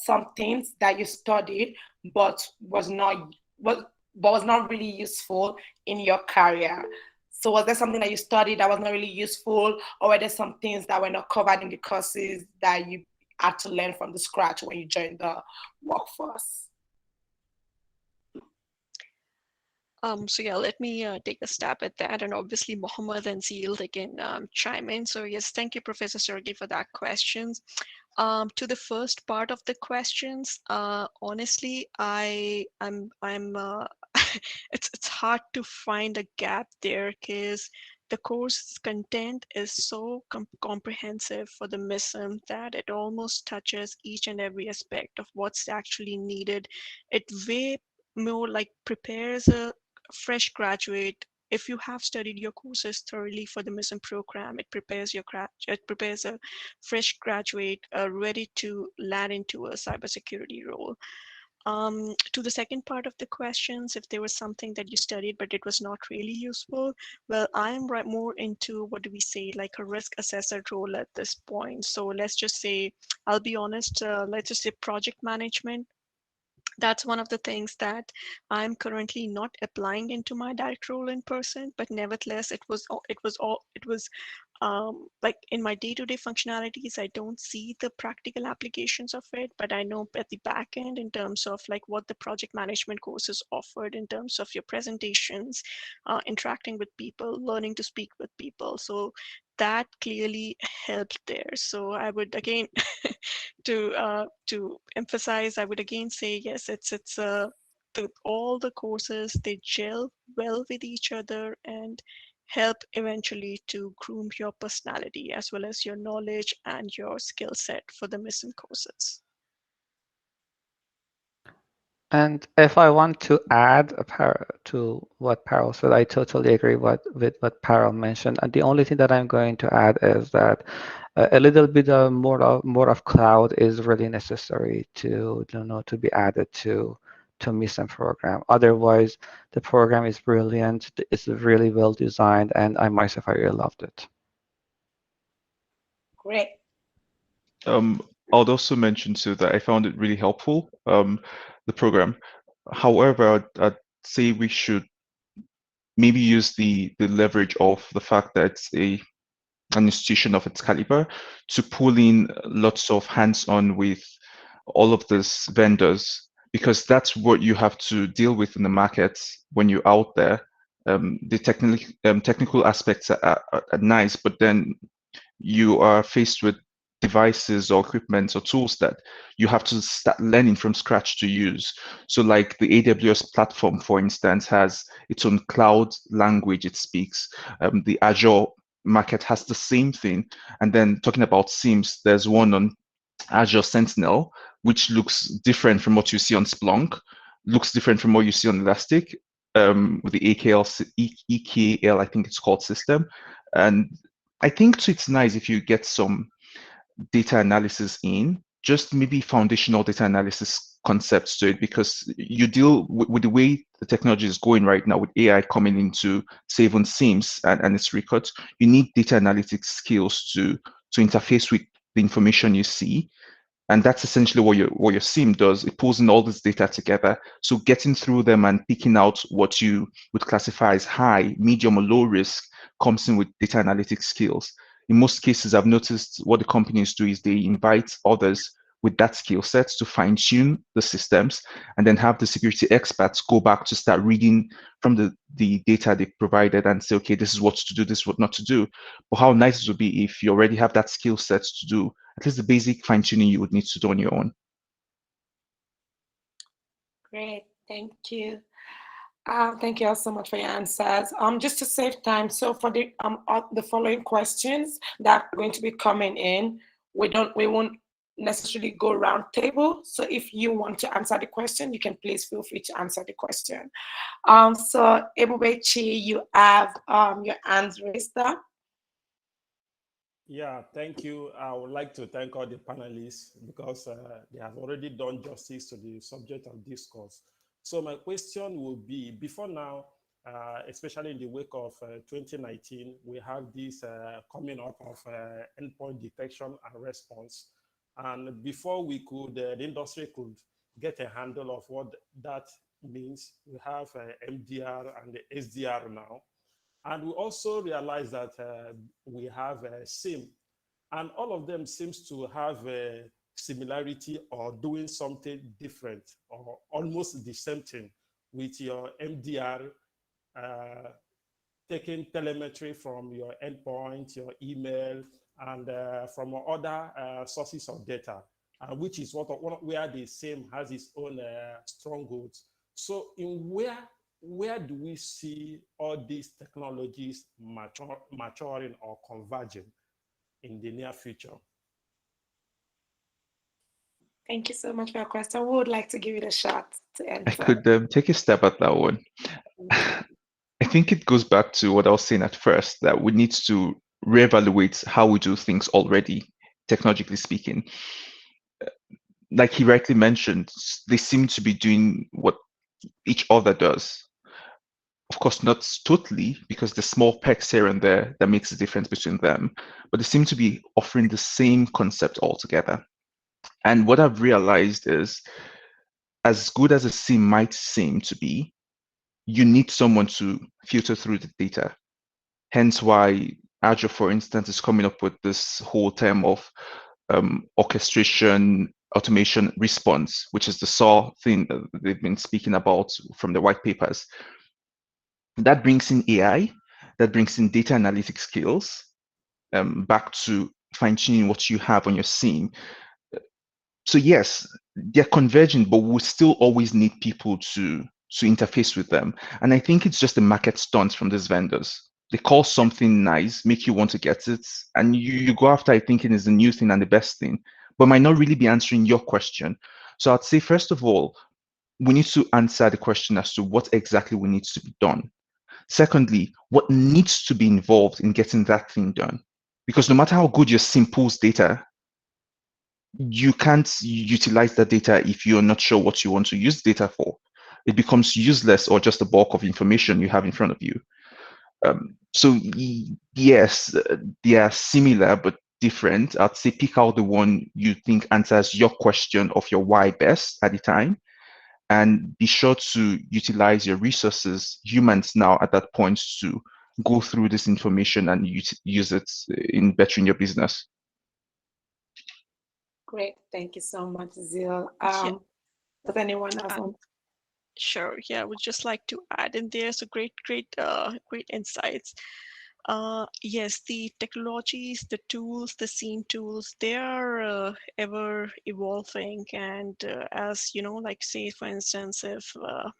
some things that you studied but was not really useful in your career? So was there something that you studied that was not really useful, or were there some things that were not covered in the courses that you had to learn from the scratch when you joined the workforce? So yeah, let me take a stab at that, and obviously Mohammad and Zeal, they can chime in. So yes, thank you, Professor Sergey, for that question. To the first part of the questions, honestly, I'm it's hard to find a gap there, because the course content is so comprehensive for the MISM that it almost touches each and every aspect of what's actually needed. It way more like prepares a fresh graduate. If you have studied your courses thoroughly for the MISM program, it prepares a fresh graduate ready to land into a cybersecurity role. To the second part of the questions, if there was something that you studied but it was not really useful, well, I'm more into, what do we say, like a risk assessor role at this point. So let's just say, I'll be honest, let's just say project management. That's one of the things that I'm currently not applying into my direct role in person, but nevertheless, it was like in my day-to-day functionalities, I don't see the practical applications of it, but I know at the back end, in terms of like what the project management courses offered in terms of your presentations, interacting with people, learning to speak with people. So that clearly helped there. So I would again, to emphasize, I would again say, yes, it's all the courses, they gel well with each other and help eventually to groom your personality as well as your knowledge and your skill set for the MISM courses. And if I want to add to what Parul said, I totally agree with what Parul mentioned. And the only thing that I'm going to add is that a little bit more of cloud is really necessary to be added to MISM program. Otherwise, the program is brilliant. It's really well designed, and I myself, I really loved it. Great. I would also mention too that I found it really helpful, the program. However, I'd say we should maybe use the leverage of the fact that it's a an institution of its caliber to pull in lots of hands-on with all of these vendors, because that's what you have to deal with in the market when you're out there. The technical aspects are nice, but then you are faced with devices or equipment or tools that you have to start learning from scratch to use. So like the AWS platform, for instance, has its own cloud language it speaks. The Azure market has the same thing. And then talking about SIEMs, there's one on Azure Sentinel, which looks different from what you see on Splunk, looks different from what you see on Elastic, with the EKL, I think it's called system. And I think it's nice if you get some data analysis in, just maybe foundational data analysis concepts to it, because you deal with the way the technology is going right now with AI coming into, say, even SIEMs and its records. You need data analytics skills to interface with the information you see. And that's essentially what your SIEM does. It pulls in all this data together. So getting through them and picking out what you would classify as high, medium, or low risk comes in with data analytics skills. In most cases, I've noticed what the companies do is they invite others with that skill set to fine tune the systems, and then have the security experts go back to start reading from the data they provided and say, okay, this is what to do, this is what not to do. But how nice it would be if you already have that skill set to do at least the basic fine tuning you would need to do on your own. Great, thank you. Thank you all so much for your answers. Just to save time, so for the following questions that are going to be coming in, we won't necessarily go round table. So if you want to answer the question, you can please feel free to answer the question. So Ebubechi, you have your hands raised up. Yeah, thank you. I would like to thank all the panelists because they have already done justice to the subject of discourse. So my question will be, before now, especially in the wake of 2019, we have this coming up of endpoint detection and response. And before we could, the industry could get a handle of what that means, we have MDR and the SDR now. And we also realize that we have a SIM, and all of them seems to have a similarity or doing something different or almost the same thing with your MDR, taking telemetry from your endpoint, your email, and from other sources of data, which is where the SIM has its own strongholds. So in where do we see all these technologies maturing or converging in the near future? Thank you so much for your question. We would like to give it a shot to answer. I could take a step at that one. I think it goes back to what I was saying at first, that we need to reevaluate how we do things already, technologically speaking. Like he rightly mentioned, they seem to be doing what each other does. Of course, not totally, because the small perks here and there that makes a difference between them, but they seem to be offering the same concept altogether. And what I've realized is, as good as a SIM might seem to be, you need someone to filter through the data. Hence why Azure, for instance, is coming up with this whole term of orchestration, automation, response, which is the SAW thing that they've been speaking about from the white papers. That brings in AI, that brings in data analytics skills, back to fine-tuning what you have on your SIEM. So yes, they're converging, but we'll still always need people to interface with them. And I think it's just a market stunt from these vendors. They call something nice, make you want to get it, and you go after it thinking it's the new thing and the best thing, but might not really be answering your question. So I'd say, first of all, we need to answer the question as to what exactly needs to be done. Secondly, what needs to be involved in getting that thing done? Because no matter how good your SIEM pulls data, you can't utilize that data if you're not sure what you want to use data for. It becomes useless or just a bulk of information you have in front of you. So yes, they are similar but different. I'd say pick out the one you think answers your question of your why best at the time, and be sure to utilize your resources, humans now at that point, to go through this information and use it in bettering your business. Great, thank you so much, Zeal. Yeah. Does anyone else want? Sure. Yeah, I would just like to add in there. So great insights. Yes, the technologies, the tools, the scene tools, they are ever evolving. And as you know, like say, for instance, if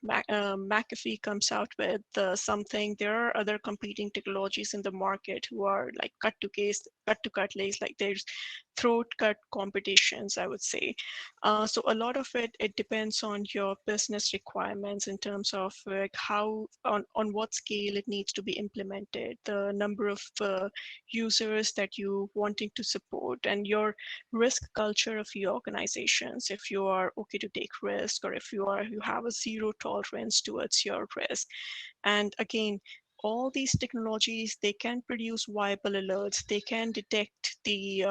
McAfee comes out with something, there are other competing technologies in the market who are like cut to cut lace, like there's throat cut competitions, I would say. So a lot of it depends on your business requirements in terms of like how, on what scale it needs to be implemented, the number of users that you wanting to support, and your risk culture of your organizations. If you are okay to take risk, or if you have a zero tolerance towards your risk. And again, all these technologies, they can produce viable alerts. They can detect the,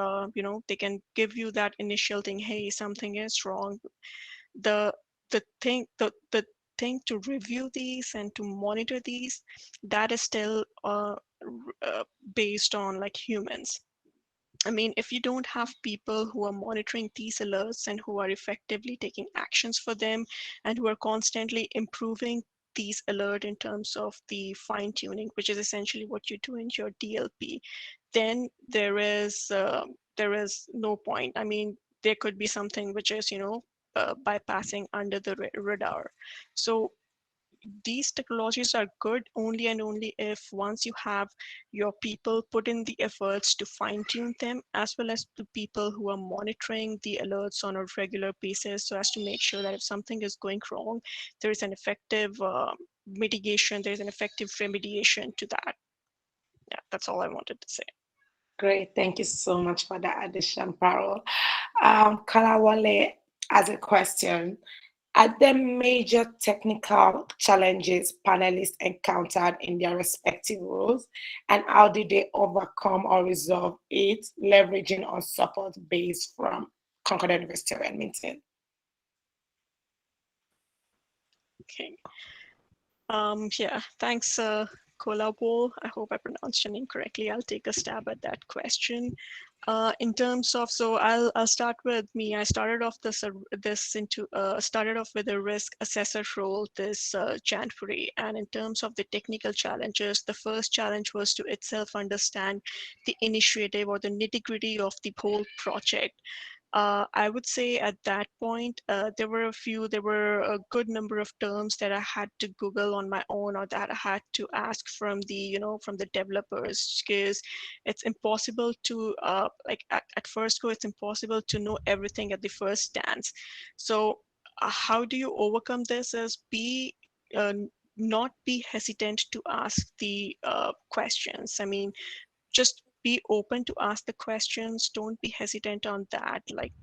they can give you that initial thing, hey, something is wrong. The thing to review these and to monitor these, that is still based on like humans. I mean, if you don't have people who are monitoring these alerts and who are effectively taking actions for them, and who are constantly improving these alert in terms of the fine tuning, which is essentially what you do in your DLP, then there is no point. I mean, there could be something which is, bypassing under the radar. So these technologies are good only and only if once you have your people put in the efforts to fine tune them, as well as the people who are monitoring the alerts on a regular basis, so as to make sure that if something is going wrong, there is an effective mitigation, there is an effective remediation to that. Yeah, that's all I wanted to say. Great, thank you so much for that addition, Parul. Kalawale has a question. Are there major technical challenges panelists encountered in their respective roles, and how did they overcome or resolve it, leveraging on support base from Concordia University of Edmonton? Okay. Yeah, thanks, Kolabo. I hope I pronounced your name correctly. I'll take a stab at that question. In terms of, so I'll start with me. I started off started off with a risk assessor role this January. And in terms of the technical challenges, the first challenge was to itself understand the initiative or the nitty-gritty of the whole project. I would say at that point, there were a good number of terms that I had to Google on my own, or that I had to ask from the developers, because it's impossible to, at first go, it's impossible to know everything at the first stance. So how do you overcome this is not be hesitant to ask the questions. I mean, just be open to ask the questions. Don't be hesitant on that. Like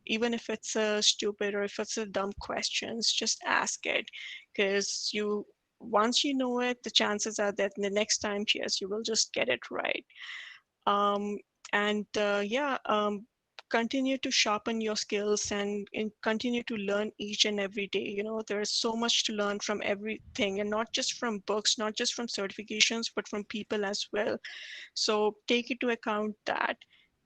even if it's a stupid or if it's a dumb questions, just ask it, because once you know it, the chances are that the next time, yes, you will just get it right. Continue to sharpen your skills and continue to learn each and every day. There is so much to learn from everything, and not just from books, not just from certifications, but from people as well. So take into account that.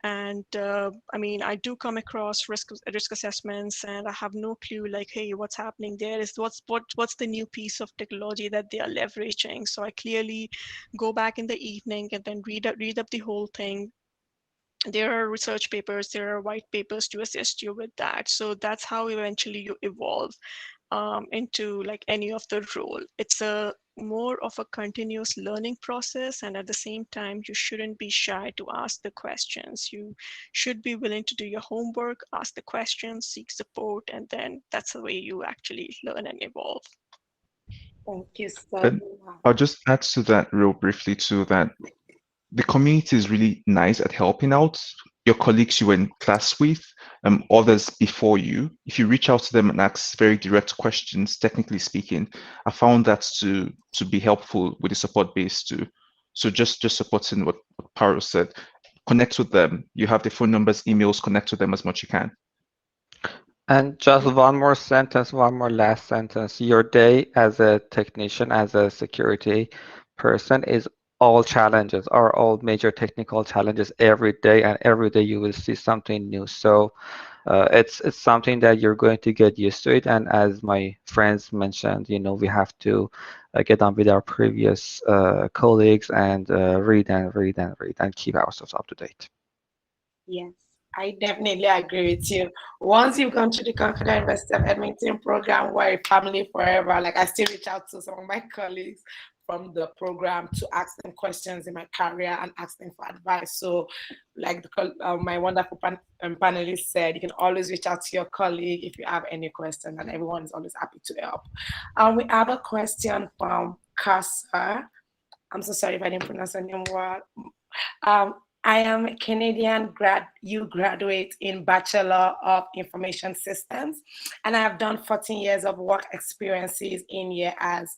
And I mean, I do come across risk assessments, and I have no clue, like, hey, what's happening there? Is what's the new piece of technology that they are leveraging? So I clearly go back in the evening and then read up the whole thing. There are research papers, there are white papers to assist you with that. So that's how eventually you evolve into like any of the role. It's more of a continuous learning process, and at the same time, you shouldn't be shy to ask the questions. You should be willing to do your homework, ask the questions, seek support, and then that's the way you actually learn and evolve. Thank you so And much. I'll just add to that real briefly too, that the community is really nice at helping out. Your colleagues you were in class with, others before you, if you reach out to them and ask very direct questions, technically speaking, I found that to be helpful with the support base too. So just supporting what Parul said, connect with them. You have the phone numbers, emails, connect with them as much as you can. And just one more sentence, one more last sentence. Your day as a technician, as a security person is all challenges or all major technical challenges every day, and every day you will see something new. So it's something that you're going to get used to it. And as my friends mentioned, we have to get on with our previous colleagues and read and read and read and keep ourselves up to date. Yes, I definitely agree with you. Once you've gone to the Concordia University of Edmonton program, we're a family forever. Like I still reach out to some of my colleagues from the program to ask them questions in my career and ask them for advice. So, like my wonderful panelist said, you can always reach out to your colleague if you have any questions, and everyone is always happy to help. We have a question from Kasa. I'm so sorry if I didn't pronounce your name well. I am a Canadian you graduate in Bachelor of Information Systems, and I have done 14 years of work experiences in here as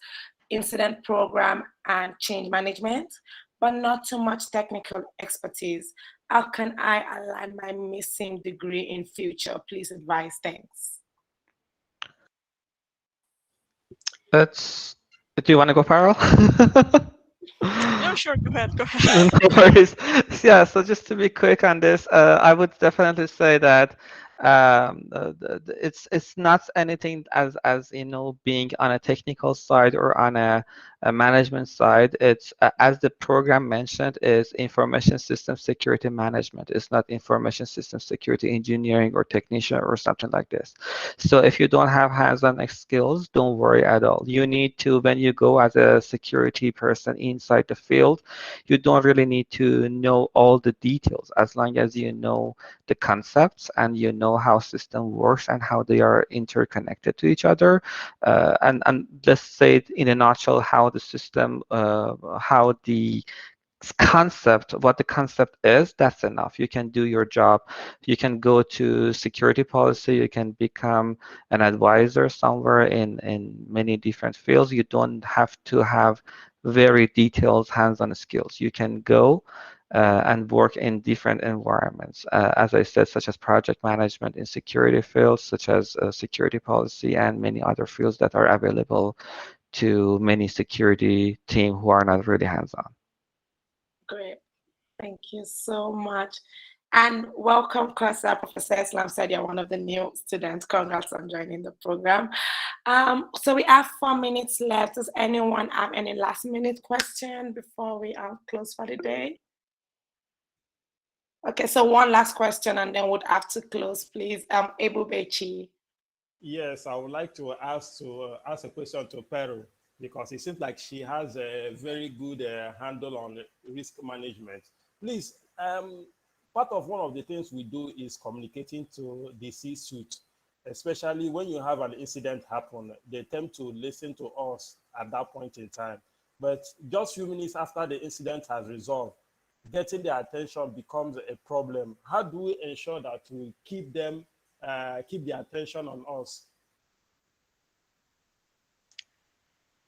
incident program and change management, but not too much technical expertise. How can I align my missing degree in future? Please advise. Thanks. Do you want to go, Parul? No, sure, go ahead, go ahead. No worries. Yeah, so just to be quick on this, I would definitely say that it's not anything as being on a technical side or on a management side. It's as the program mentioned, is information system security management. It's not information system security engineering or technician or something like this. So if you don't have hands-on skills, don't worry at all. You need to, when you go as a security person inside the field, you don't really need to know all the details, as long as you know the concepts and you know how system works and how they are interconnected to each other. And let's say it in a nutshell, how the system, how the concept, what the concept is, that's enough. You can do your job. You can go to security policy. You can become an advisor somewhere in many different fields. You don't have to have very detailed hands-on skills. You can go and work in different environments, as I said, such as project management in security fields, such as security policy, and many other fields that are available to many security team who are not really hands-on. Great. Thank you so much. And welcome, Kosa. Professor Islam said you're one of the new students. Congrats on joining the program. So we have 4 minutes left. Does anyone have any last minute question before we close for the day? Okay, so one last question and then we'll have to close, please. Ebu Bechi. Yes, I would like to ask a question to Parul, because it seems like she has a very good handle on risk management. Please, part of one of the things we do is communicating to the C-suite, especially when you have an incident happen. They tend to listen to us at that point in time. But just few minutes after the incident has resolved, getting their attention becomes a problem. How do we ensure that we keep them, keep their attention on us?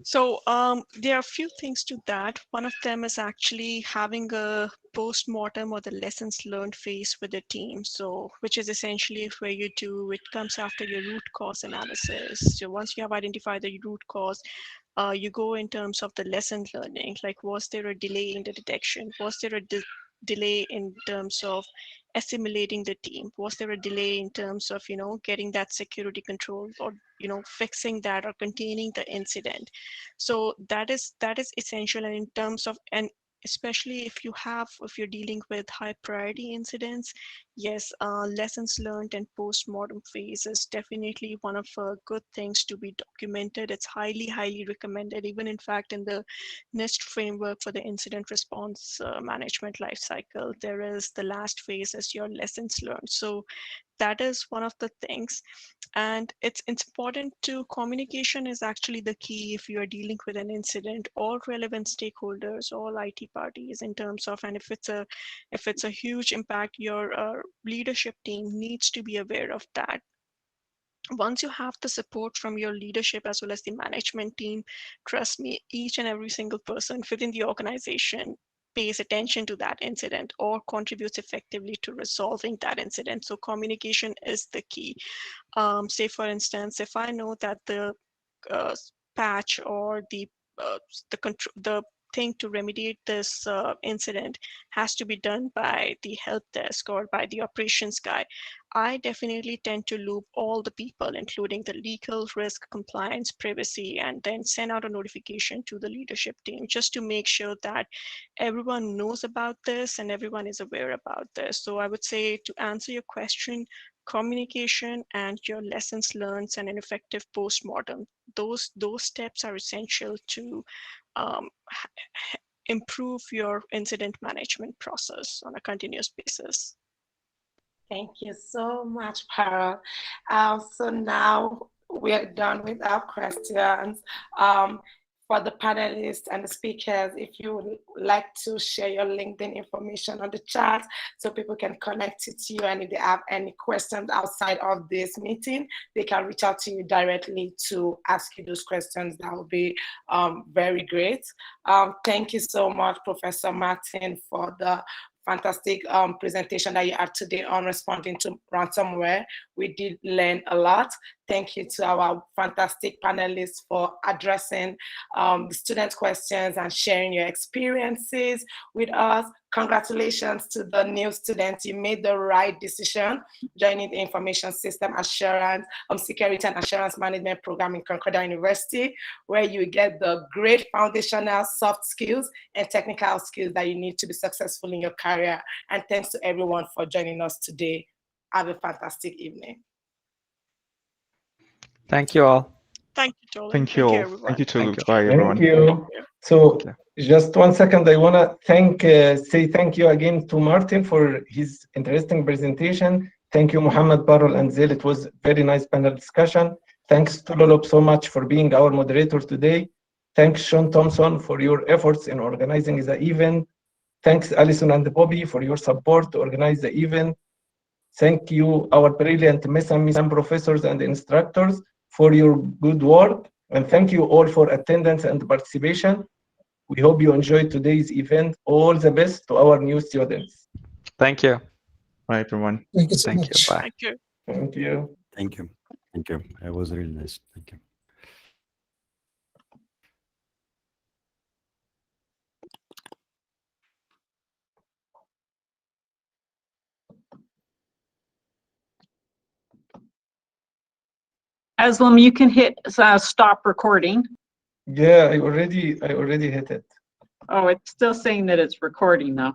So there are a few things to that. One of them is actually having a post-mortem or the lessons learned phase with the team. So which is essentially where you do, it comes after your root cause analysis. So once you have identified the root cause, you go in terms of the lesson learning, like was there a delay in the detection? Was there a delay in terms of assimilating the team? Was there a delay in terms of, getting that security control or, fixing that or containing the incident? So that is essential. And in terms of, and especially if you're dealing with high priority incidents, yes, lessons learned and post-mortem phase is definitely one of good things to be documented. It's highly recommended. Even in fact, in the NIST framework for the incident response management lifecycle, there is the last phase as your lessons learned. So that is one of the things. And it's important to, communication is actually the key if you are dealing with an incident. All relevant stakeholders, all IT parties in terms of, and if it's a huge impact, your leadership team needs to be aware of that. Once you have the support from your leadership as well as the management team, trust me, each and every single person within the organization pays attention to that incident or contributes effectively to resolving that incident. So communication is the key. Say for instance, if I know that the patch or the think to remediate this incident has to be done by the help desk or by the operations guy, I definitely tend to loop all the people, including the legal, risk, compliance, privacy, and then send out a notification to the leadership team just to make sure that everyone knows about this and everyone is aware about this. So I would say, to answer your question, communication and your lessons learned and an effective postmortem, those steps are essential to improve your incident management process on a continuous basis. Thank you so much, Parul. So now we're done with our questions. For the panelists and the speakers, if you would like to share your LinkedIn information on the chat so people can connect to you, and if they have any questions outside of this meeting, they can reach out to you directly to ask you those questions. That would be very great. Thank you so much, Professor Martin, for the fantastic presentation that you had today on responding to ransomware. We did learn a lot. Thank you to our fantastic panelists for addressing the student questions and sharing your experiences with us. Congratulations to the new students. You made the right decision joining the Information System Assurance, Security and Assurance Management program in Concordia University, where you get the great foundational soft skills and technical skills that you need to be successful in your career. And thanks to everyone for joining us today. Have a fantastic evening. Thank you all. Thank you, Tolu. Thank you all. Everyone. Thank you, Tolu. Thank you. Bye, everyone. Thank you. So just 1 second, I want to say thank you again to Martin for his interesting presentation. Thank you, Mohammad, Parul, and Zeal. It was very nice panel discussion. Thanks to Tolulope so much for being our moderator today. Thanks, Sean Thompson, for your efforts in organizing the event. Thanks, Alison and Bobby, for your support to organize the event. Thank you, our brilliant MESAM professors and instructors, for your good work. And thank you all for attendance and participation. We hope you enjoyed today's event. All the best to our new students. Thank you. Bye, everyone. Thank you so Thank much. you. Bye. Thank you. Thank you. Thank you. Thank you. It was really nice. Thank you. Aslam, you can hit stop recording. Yeah, I already hit it. Oh, it's still saying that it's recording though.